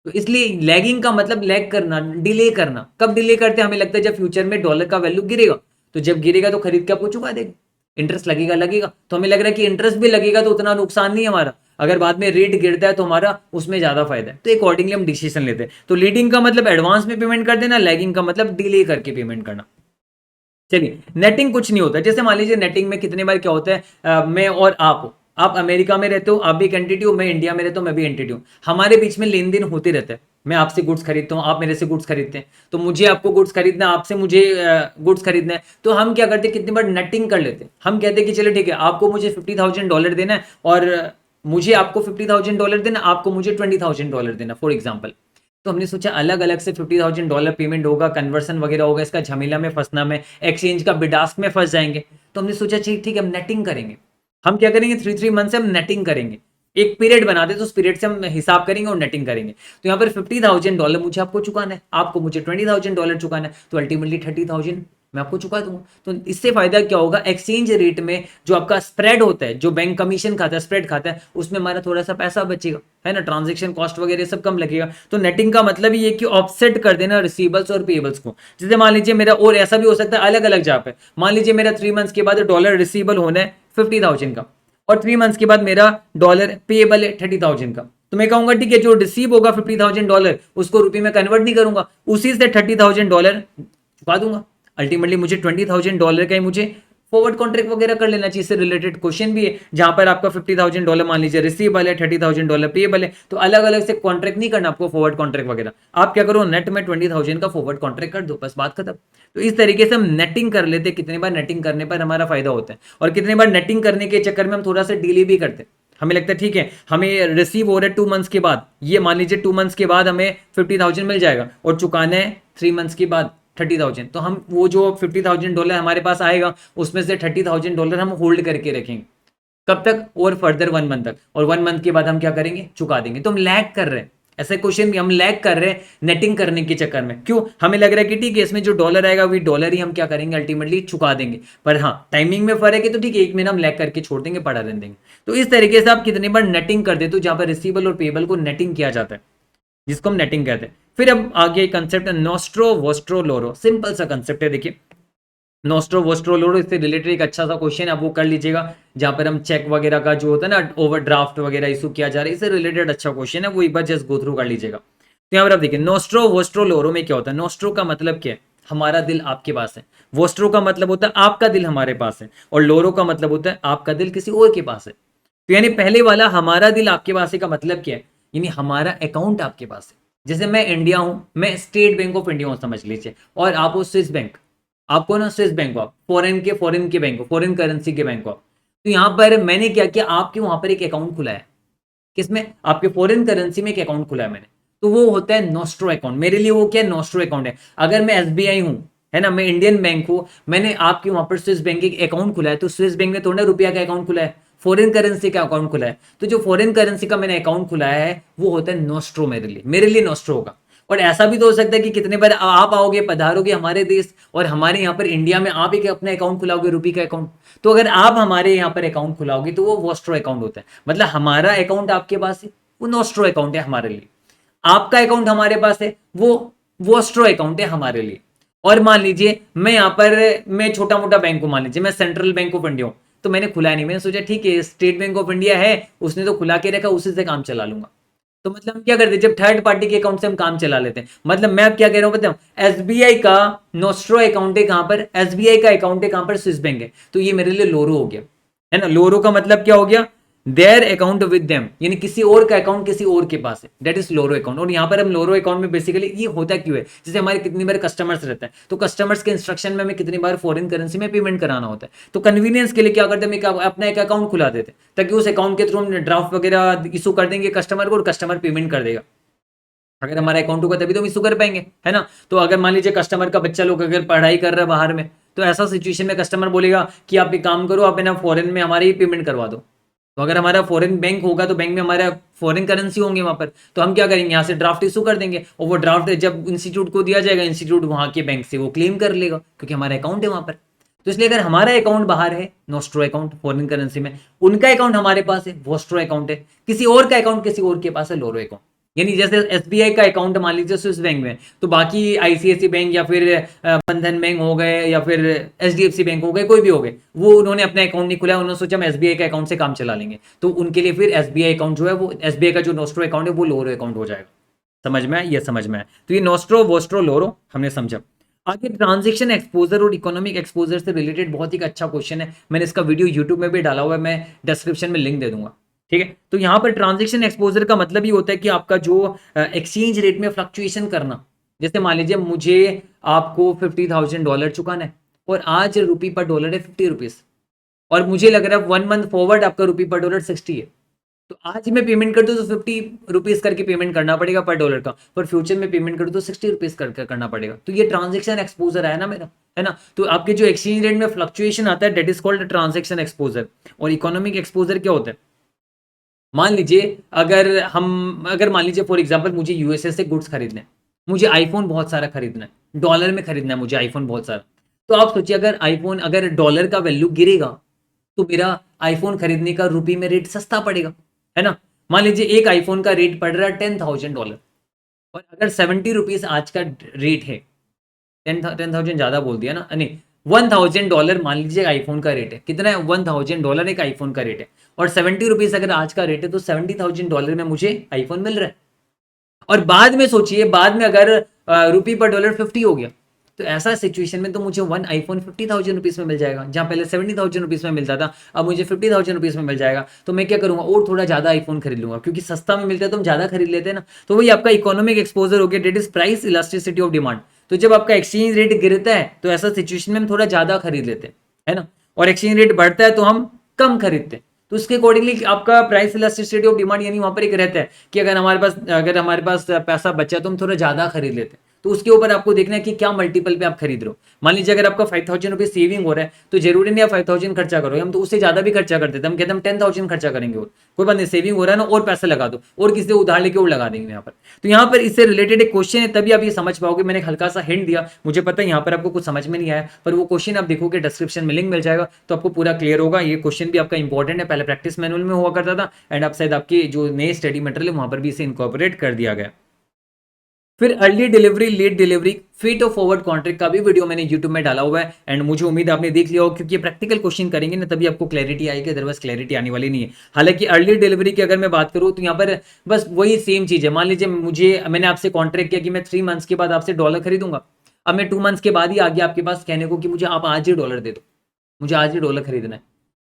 तो इसलिए लैगिंग का मतलब लैग करना, डिले करना। कब डिले करते हैं, हमें लगता है जब फ्यूचर में डॉलर का वैल्यू गिरेगा, तो जब गिरेगा तो खरीद के आपको चुका देगा, इंटरेस्ट लगेगा लगेगा, तो हमें लग रहा है कि इंटरेस्ट भी लगेगा तो उतना नुकसान नहीं है हमारा, अगर बाद में रेट गिरता है तो हमारा उसमें ज्यादा फायदा है, तो अकॉर्डिंगली हम डिसीजन लेते हैं। तो लीडिंग का मतलब एडवांस में पेमेंट कर देना, लैगिंग का मतलब डिले करके पेमेंट करना। चलिए नेटिंग कुछ नहीं होता, जैसे मान लीजिए नेटिंग में कितने बार क्या होता है, मैं और आप अमेरिका में रहते हो, आप भी एक एंटिटी हो, मैं इंडिया में रहता हूँ, मैं भी एंटिटी हूँ, हमारे बीच में लेन देन होते रहता है, मैं आपसे गुड्स खरीदता हूँ, आप मेरे से गुड्स खरीदते हैं, तो मुझे आपको गुड्स खरीदना, आपसे मुझे गुड्स खरीदना है, तो हम क्या करते हैं, कितनी बार नेटिंग कर लेते हैं, हम कहते हैं कि चलो ठीक है, आपको मुझे $50,000 देना है और मुझे आपको $50,000 देना, आपको मुझे $20,000 देना फॉर एग्जाम्पल। तो हमने सोचा अलग अलग से $50,000 पेमेंट होगा, कन्वर्सन वगैरह होगा, इसका झमेला में फंसना, में एक्सचेंज का बिडास्क में फंस जाएंगे। तो हमने सोचा ठीक ठीक हम नेटिंग करेंगे, हम क्या करेंगे 3 मंथ से हम नेटिंग करेंगे, एक पीरियड बना दे तो उस पीरियड से हम हिसाब करेंगे और नेटिंग करेंगे। तो यहाँ पर $50,000 मुझे आपको चुकाना है, आपको मुझे $20,000 चुकाना है, तो अल्टीमेटली 30,000 मैं आपको चुका दूंगा। तो इससे फायदा क्या होगा, एक्सचेंज रेट में जो आपका स्प्रेड होता है, जो बैंक कमीशन खाता है, स्प्रेड खाता है, उसमें हमारा थोड़ा सा पैसा बचेगा, है ना, ट्रांजेक्शन कॉस्ट वगैरह सब कम लगेगा। तो नेटिंग का मतलब ये कि ऑफसेट कर देना रिसीवेबल्स और पेएबल्स को। जैसे मान लीजिए मेरा, और ऐसा भी हो सकता है अलग अलग जगह पे, मान लीजिए मेरा 3 मंथ्स के बाद डॉलर रिसीवेबल होना है 50,000 का, और 3 मंथ्स के बाद मेरा डॉलर पेएबल है 30,000 का, तो मैं कहूंगा ठीक है जो रिसीव होगा $50,000 उसको रुपये में कन्वर्ट नहीं करूंगा, उसी से $30,000 चुका दूंगा। अल्टीमेटली मुझे $20,000 का ही मुझे फॉरवर्ड कॉन्ट्रैक्ट वगैरह कर लेना चाहिए। इससे रिलेटेड क्वेश्चन भी है जहां पर आपका $50,000 मान लीजिए रिसीवेबल है, $30,000 पेएबल है, तो अलग अलग से कॉन्ट्रैक्ट नहीं करना आपको फॉरवर्ड कॉन्ट्रैक्ट वगैरह। आप क्या करो, नेट में 20,000 का फॉरवर्ड कॉन्ट्रैक्ट कर दो, बस बात खत्म। तो इस तरीके से हम नेटिंग कर लेते, कितनी बार नेटिंग करने पर हमारा फायदा होता है, और कितनी बार नेटिंग करने के चक्कर में हम थोड़ा सा डिले भी करते हैं। हमें लगता है ठीक है हमें रिसीव हो रहा है 2 मंथ्स के बाद, ये मान लीजिए 2 मंथ्स के बाद हमें 50,000 मिल जाएगा, और चुकाना है 3 मंथ्स के बाद 30,000, तो हम वो जो $50,000 हमारे पास आएगा उसमें से $30,000 हम होल्ड करके रखेंगे। कब तक? और फर्दर 1 मंथ तक, और 1 मंथ के बाद हम क्या करेंगे, चुका देंगे। तो हम लैग कर रहे हैं, ऐसे क्वेश्चन भी हम लैग कर रहे हैं नेटिंग करने के चक्कर में। क्यों? हमें लग रहा है कि ठीक है इसमें जो डॉलर आएगा वही डॉलर ही हम क्या करेंगे, अल्टीमेटली चुका देंगे। पर हाँ टाइमिंग में फर्क है, तो ठीक है 1 महीना हम लैग करके छोड़ देंगे, पढ़ा रहने देंगे। तो इस तरीके से आप कितनी बार नेटिंग कर देते हो जहां पर रिसीवेबल और पेएबल को नेटिंग किया जाता है, जिसको हम नेटिंग कहते हैं। फिर अब आगे कंसेप्ट है नोस्ट्रो वोस्ट्रो लोरो, सिंपल सा कंसेप्ट है। देखिए नोस्ट्रो वोस्ट्रो लोरो, इससे रिलेटेड एक अच्छा सा क्वेश्चन है, आप वो कर लीजिएगा जहां पर हम चेक वगैरह का जो होता है ना ओवरड्राफ्ट वगैरह इशू किया जा रहा है, इससे रिलेटेड अच्छा क्वेश्चन है, वो एक बार जस्ट गो थ्रू कर लीजिएगा। तो यहाँ पर आप देखिए नोस्ट्रो वोस्ट्रो लोरो में क्या होता है। नोस्ट्रो का मतलब क्या है, हमारा दिल आपके पास है। वोस्ट्रो का मतलब होता है आपका दिल हमारे पास है, और लोरो का मतलब होता है आपका दिल किसी और के पास है। तो यानी पहले वाला हमारा दिल आपके पास है का मतलब क्या है, यानी हमारा अकाउंट आपके पास है। जैसे मैं इंडिया हूं, मैं स्टेट बैंक ऑफ इंडिया हूं समझ लीजिए, और आप हो स्विस बैंक, आपको ना स्विस बैंक हो, फॉरेन के बैंक हो, फॉरेन करेंसी के बैंक हो। तो यहां पर मैंने क्या किया, आपके वहां पर एक अकाउंट खुला है, किसमें, आपके फॉरेन करेंसी में एक अकाउंट खुला है मैंने, तो वो होता है नोस्ट्रो अकाउंट। मेरे लिए वो क्या है, नोस्ट्रो अकाउंट है। अगर मैं एसबीआई हूं, है ना, मैं इंडियन बैंक हूं, मैंने आपके वहां पर स्विस बैंक एक अकाउंट खुला है, तो स्विस बैंक में थोड़ा रुपया का अकाउंट खुला है, फॉरेन करेंसी का अकाउंट खुला है। तो जो फॉरेन करेंसी का मैंने अकाउंट खुलाया है वो होता है नोस्ट्रो, मेरे लिए नोस्ट्रो होगा। और ऐसा भी तो हो सकता है कि कितने बार आप आओगे, पधारोगे हमारे देश, और हमारे यहाँ पर इंडिया में आप ही अपना अकाउंट खुलाओगे, रुपी का अकाउंट। तो अगर आप हमारे यहाँ पर अकाउंट खुलाओगे तो वो वोस्ट्रो अकाउंट होता है, मतलब हमारा अकाउंट आपके पास है, वो नोस्ट्रो अकाउंट है हमारे लिए। आपका अकाउंट हमारे पास है, वो वोस्ट्रो अकाउंट है हमारे लिए। और मान लीजिए मैं यहाँ पर, मैं छोटा मोटा बैंक हूँ, मान लीजिए मैं सेंट्रल बैंक ऑफ इंडिया हूँ, तो मैंने खुलाया नहीं, मैंने सोचा ठीक है स्टेट बैंक ऑफ इंडिया है, उसने तो खुला के रखा, उसी से काम चला लूंगा। तो मतलब हम क्या करते हैं, जब थर्ड पार्टी के अकाउंट से हम काम चला लेते हैं, मतलब मैं अब क्या कह रहा हूं पता है, एसबीआई का नोस्ट्रो अकाउंट है कहां पर, एसबीआई का अकाउंट है कहां पर, स्विस बैंक है, तो ये मेरे लिए लोरो हो गया, है ना। लोरो का मतलब क्या हो गया, देयर अकाउंट विद देम, यानी किसी और का अकाउंट किसी और के पास है, दैट इज लोरो अकाउंट। और यहाँ पर हम लोरो अकाउंट में बेसिकली ये होता क्यों है, जैसे हमारे कितनी बार कस्टमर्स रहते हैं, तो कस्टमर्स के इंस्ट्रक्शन में हमें कितनी बार फॉरेन करेंसी में पेमेंट कराना होता है, तो कन्वीनियंस के लिए क्या करते हैं, अपना एक अकाउंट खुला देते हैं, ताकि उस अकाउंट के थ्रू हम ड्राफ्ट वगैरह इशू कर देंगे कस्टमर को, और कस्टमर पेमेंट कर देगा। अगर हमारा अकाउंट होगा तभी तो हम इशू कर पाएंगे, है ना। तो अगर मान लीजिए कस्टमर का बच्चा लोग अगर पढ़ाई कर रहा है बाहर में, तो ऐसा सिचुएशन में कस्टमर बोलेगा कि आप एक काम करो, आप ना फॉरेन में हमारी ही पेमेंट करवा दो। तो अगर हमारा फॉरेन बैंक होगा तो बैंक में हमारा फॉरेन करेंसी होंगे वहां पर, तो हम क्या करेंगे, यहाँ से ड्राफ्ट इशू कर देंगे, और वो ड्राफ्ट जब इंस्टीट्यूट को दिया जाएगा, इंस्टीट्यूट वहां के बैंक से वो क्लेम कर लेगा, क्योंकि हमारा अकाउंट है वहां पर। तो इसलिए अगर हमारा अकाउंट बाहर है, नोस्ट्रो अकाउंट फॉरेन करेंसी में, उनका अकाउंट हमारे पास है, वोस्ट्रो अकाउंट है, किसी और का अकाउंट किसी और के पास है, लोरो अकाउंट। यानी जैसे एसबीआई का अकाउंट मान लीजिए स्विस बैंक में, तो बाकी आईसीआईसी बैंक या फिर बंधन बैंक हो गए या फिर एचडीएफसी बैंक हो गए, कोई भी हो गए, वो उन्होंने अपना अकाउंट नहीं खुला, उन्होंने सोचा हम एसबीआई के अकाउंट से काम चला लेंगे, तो उनके लिए फिर एसबीआई अकाउंट जो है, वो एसबीआई का जो नोस्ट्रो अकाउंट है वो लोरो अकाउंट हो जाएगा। समझ में आया, ये समझ में आया। तो ये नोस्ट्रो वोस्ट्रो लोरो हमने समझा। आगे ट्रांजेक्शन एक्सपोजर और इकोनॉमिक एक्सपोजर से रिलेटेड बहुत ही अच्छा क्वेश्चन है, मैंने इसका वीडियो यूट्यूब में भी डाला हुआ है, मैं डिस्क्रिप्शन में लिंक दे दूंगा, ठीक है। तो यहाँ पर ट्रांजेक्शन एक्सपोजर का मतलब ही होता है कि आपका जो एक्सचेंज रेट में फ्लक्चुएशन करना। जैसे मान लीजिए मुझे आपको $50,000 चुकाना है, और आज रुपी पर डॉलर है 50 रुपीज, और मुझे लग रहा है 1 मंथ फॉरवर्ड आपका रुपी पर डॉलर 60 है, तो आज मैं पेमेंट कर दूं तो 50 रुपीज करके पेमेंट करना पड़ेगा पर डॉलर का, पर फ्यूचर में पेमेंट कर दूं तो 60 रुपीज करके करना पड़ेगा। तो ये ट्रांजेक्शन एक्सपोजर है ना मेरा, है ना। तो आपके जो एक्सचेंज रेट में फ्लक्चुएशन आता है, that is called transaction exposure. और इकोनॉमिक एक्सपोजर क्या होता है, मान लीजिए अगर मान लीजिए फॉर एग्जांपल मुझे यूएसए से गुड्स खरीदने हैं, मुझे आईफोन बहुत सारा खरीदना है, डॉलर में खरीदना है मुझे आईफोन बहुत सारा। तो आप सोचिए अगर डॉलर का वैल्यू गिरेगा तो मेरा आईफोन खरीदने का रुपये में रेट सस्ता पड़ेगा, है ना। मान लीजिए एक आईफोन का रेट पड़ रहा है $10,000, और अगर 70 रुपीज आज का रेट है, 10,000 ज्यादा बोल दिया ना, नहीं $1000 मान लीजिए आईफोन का रेट है, कितना है? $1000 एक आईफोन का रेट है, और 70 रुपीज अगर आज का रेट है तो $70,000 में मुझे आईफोन मिल रहा है। और बाद में सोचिए, बाद में अगर रुपी पर डॉलर 50 हो गया, तो ऐसा सिचुएशन में तो मुझे वन आईफोन 50,000 रुपीज में मिल जाएगा, जहां पहले 70,000 रुपीज में मिलता था, अब मुझे 50,000 रुपीज में मिल जाएगा। तो मैं क्या करूंगा, और थोड़ा ज्यादा आईफोन खरीद लूंगा, क्योंकि सस्ता में मिलता है तो हम ज्यादा खरीद लेते हैं ना। तो वही आपका इकोनॉमिक एक्सपोजर हो गया, that is price elasticity of demand. तो जब आपका एक्सचेंज रेट गिरता है तो ऐसा सिचुएशन में हम थोड़ा ज्यादा खरीद लेते हैं, है ना, और एक्सचेंज रेट बढ़ता है तो हम कम खरीदते हैं। तो उसके अकॉर्डिंगली आपका प्राइस इलास्टिसिटी ऑफ डिमांड यानी वहां पर एक रहता है कि अगर हमारे पास पैसा बचा तो हम थोड़ा ज्यादा खरीद लेते हैं। तो उसके ऊपर आपको देखना है कि क्या मल्टीपल पे आप खरीद रहे हो। मान लीजिए अगर आपका 5,000 रुपीज सेविंग हो रहा है तो जरूरी नहीं आप 5,000 खर्चा करोगे, हम तो उससे ज्यादा भी खर्चा कर देते हैं, हम कहते हैं हम 10,000 खर्चा करेंगे, और कोई बात नहीं, सेविंग हो रहा है ना, और पैसा लगा दो, और किसी से उधार लेके और लगा देंगे यहाँ पर। तो यहाँ पर इससे रिलेटेड एक क्वेश्चन है, तभी आप ये समझ पाओगे। मैंने एक हल्का सा हिंट दिया, मुझे पता है यहाँ पर आपको कुछ समझ में नहीं आया, पर वो क्वेश्चन आप देखोगे, डिस्क्रिप्शन में लिंक मिल जाएगा तो आपको पूरा क्लियर होगा। ये क्वेश्चन भी आपका इंपॉर्टेंट है, पहले प्रैक्टिस मैनुअल में हुआ करता था, एंड अब शायद आपके जो नए स्टडी मटेरियल है वहां पर भी इसे इनकॉर्पोरेट कर दिया गया। फिर early delivery, late delivery, feet of forward contract का भी वीडियो मैंने यूट्यूब में डाला हुआ है, एंड मुझे उम्मीद है आपने देख लिया होगा, क्योंकि प्रैक्टिकल क्वेश्चन करेंगे ना तभी आपको क्लैरिटी आएगी, अदरवाइज क्लैरिटी आने वाली नहीं है। हालांकि अर्ली डिलीवरी की अगर मैं बात करूं तो यहाँ पर बस वही सेम चीज है। मान लीजिए मैंने आपसे कॉन्ट्रैक्ट किया कि मैं 3 मंथ्स के बाद आपसे डॉलर खरीदूंगा, अब मैं 2 मंथ्स के बाद ही आ गया आपके पास कहने को कि मुझे आप आज ही डॉलर दे दो, मुझे आज ही डॉलर खरीदना है।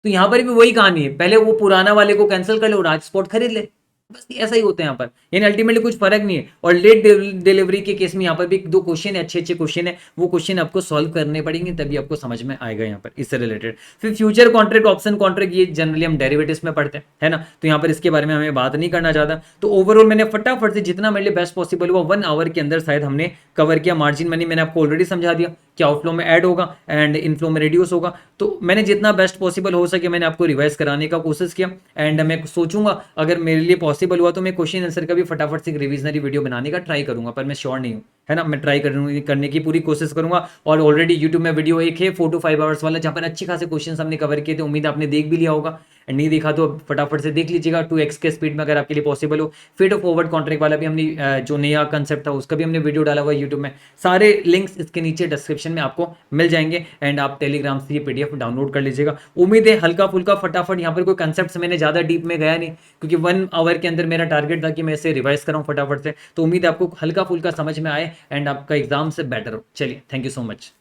तो यहाँ पर भी वही कहानी है, पहले वो पुराना वाले को कैंसिल कर ले और आज स्पॉट खरीद ले, बस ऐसा ही होता है यहाँ पर, यानी अल्टीमेटली कुछ फर्क नहीं है। और लेट डिलीवरी के केस में यहाँ पर भी 2 क्वेश्चन है, अच्छे अच्छे क्वेश्चन है, वो क्वेश्चन आपको सॉल्व करने पड़ेंगे तभी आपको समझ में आएगा यहाँ पर इससे रिलेटेड। फिर फ्यूचर कॉन्ट्रैक्ट, ऑप्शन कॉन्ट्रैक्ट, ये जनरली हम डेरिवेटिव्स में पढ़ते हैं, है ना, तो यहाँ पर इसके बारे में हमें बात नहीं करना चाहता। तो ओवरऑल मैंने फटाफट से जितना मेरे लिए बेस्ट पॉसिबल हुआ 1 आवर के अंदर शायद हमने कवर किया। मार्जिन मनी मैंने आपको ऑलरेडी समझा दिया कि आउटफ्लो में ऐड होगा एंड इनफ्लो में रिड्यूस होगा, तो मैंने जितना बेस्ट पॉसिबल हो सके मैंने आपको रिवाइज कराने का कोशिश किया। एंड मैं सोचूंगा अगर मेरे लिए पॉसिबल हुआ तो मैं क्वेश्चन आंसर का भी फटाफट से एक रिविजनरी वीडियो बनाने का ट्राई करूंगा, पर मैं श्योर नहीं हूँ, है ना, मैं ट्राई करने की पूरी कोशिश करूंगा। और ऑलरेडी यूट्यूब में वीडियो एक है 4 to 5 आवर्स वाला, जहाँ पर अच्छे खासे क्वेश्चन हमने कवर किए थे, उम्मीद आपने देख भी लिया होगा, एंड नहीं देखा तो फटाफट से देख लीजिएगा 2x के स्पीड में अगर आपके लिए पॉसिबल हो। फीट ऑफ फॉरवर्ड कॉन्ट्रैक्ट वाला भी हमने जो नया कंसेप्ट था उसका भी हमने वीडियो डाला हुआ है यूट्यूब में, सारे लिंक्स इसके नीचे डिस्क्रिप्शन में आपको मिल जाएंगे, एंड आप टेलीग्राम से ये पीडीएफ डाउनलोड कर लीजिएगा। उम्मीद है हल्का फुल्का फटाफट, यहाँ पर कोई कंसेप्ट मैंने ज्यादा डीप में गया नहीं, क्योंकि 1 आवर के अंदर मेरा टारगेट था कि मैं इसे रिवाइज कराऊं फटाफट से, तो उम्मीद है आपको हल्का फुल्का समझ में आए एंड आपका एग्जाम से बेटर हो। चलिए, थैंक यू सो मच।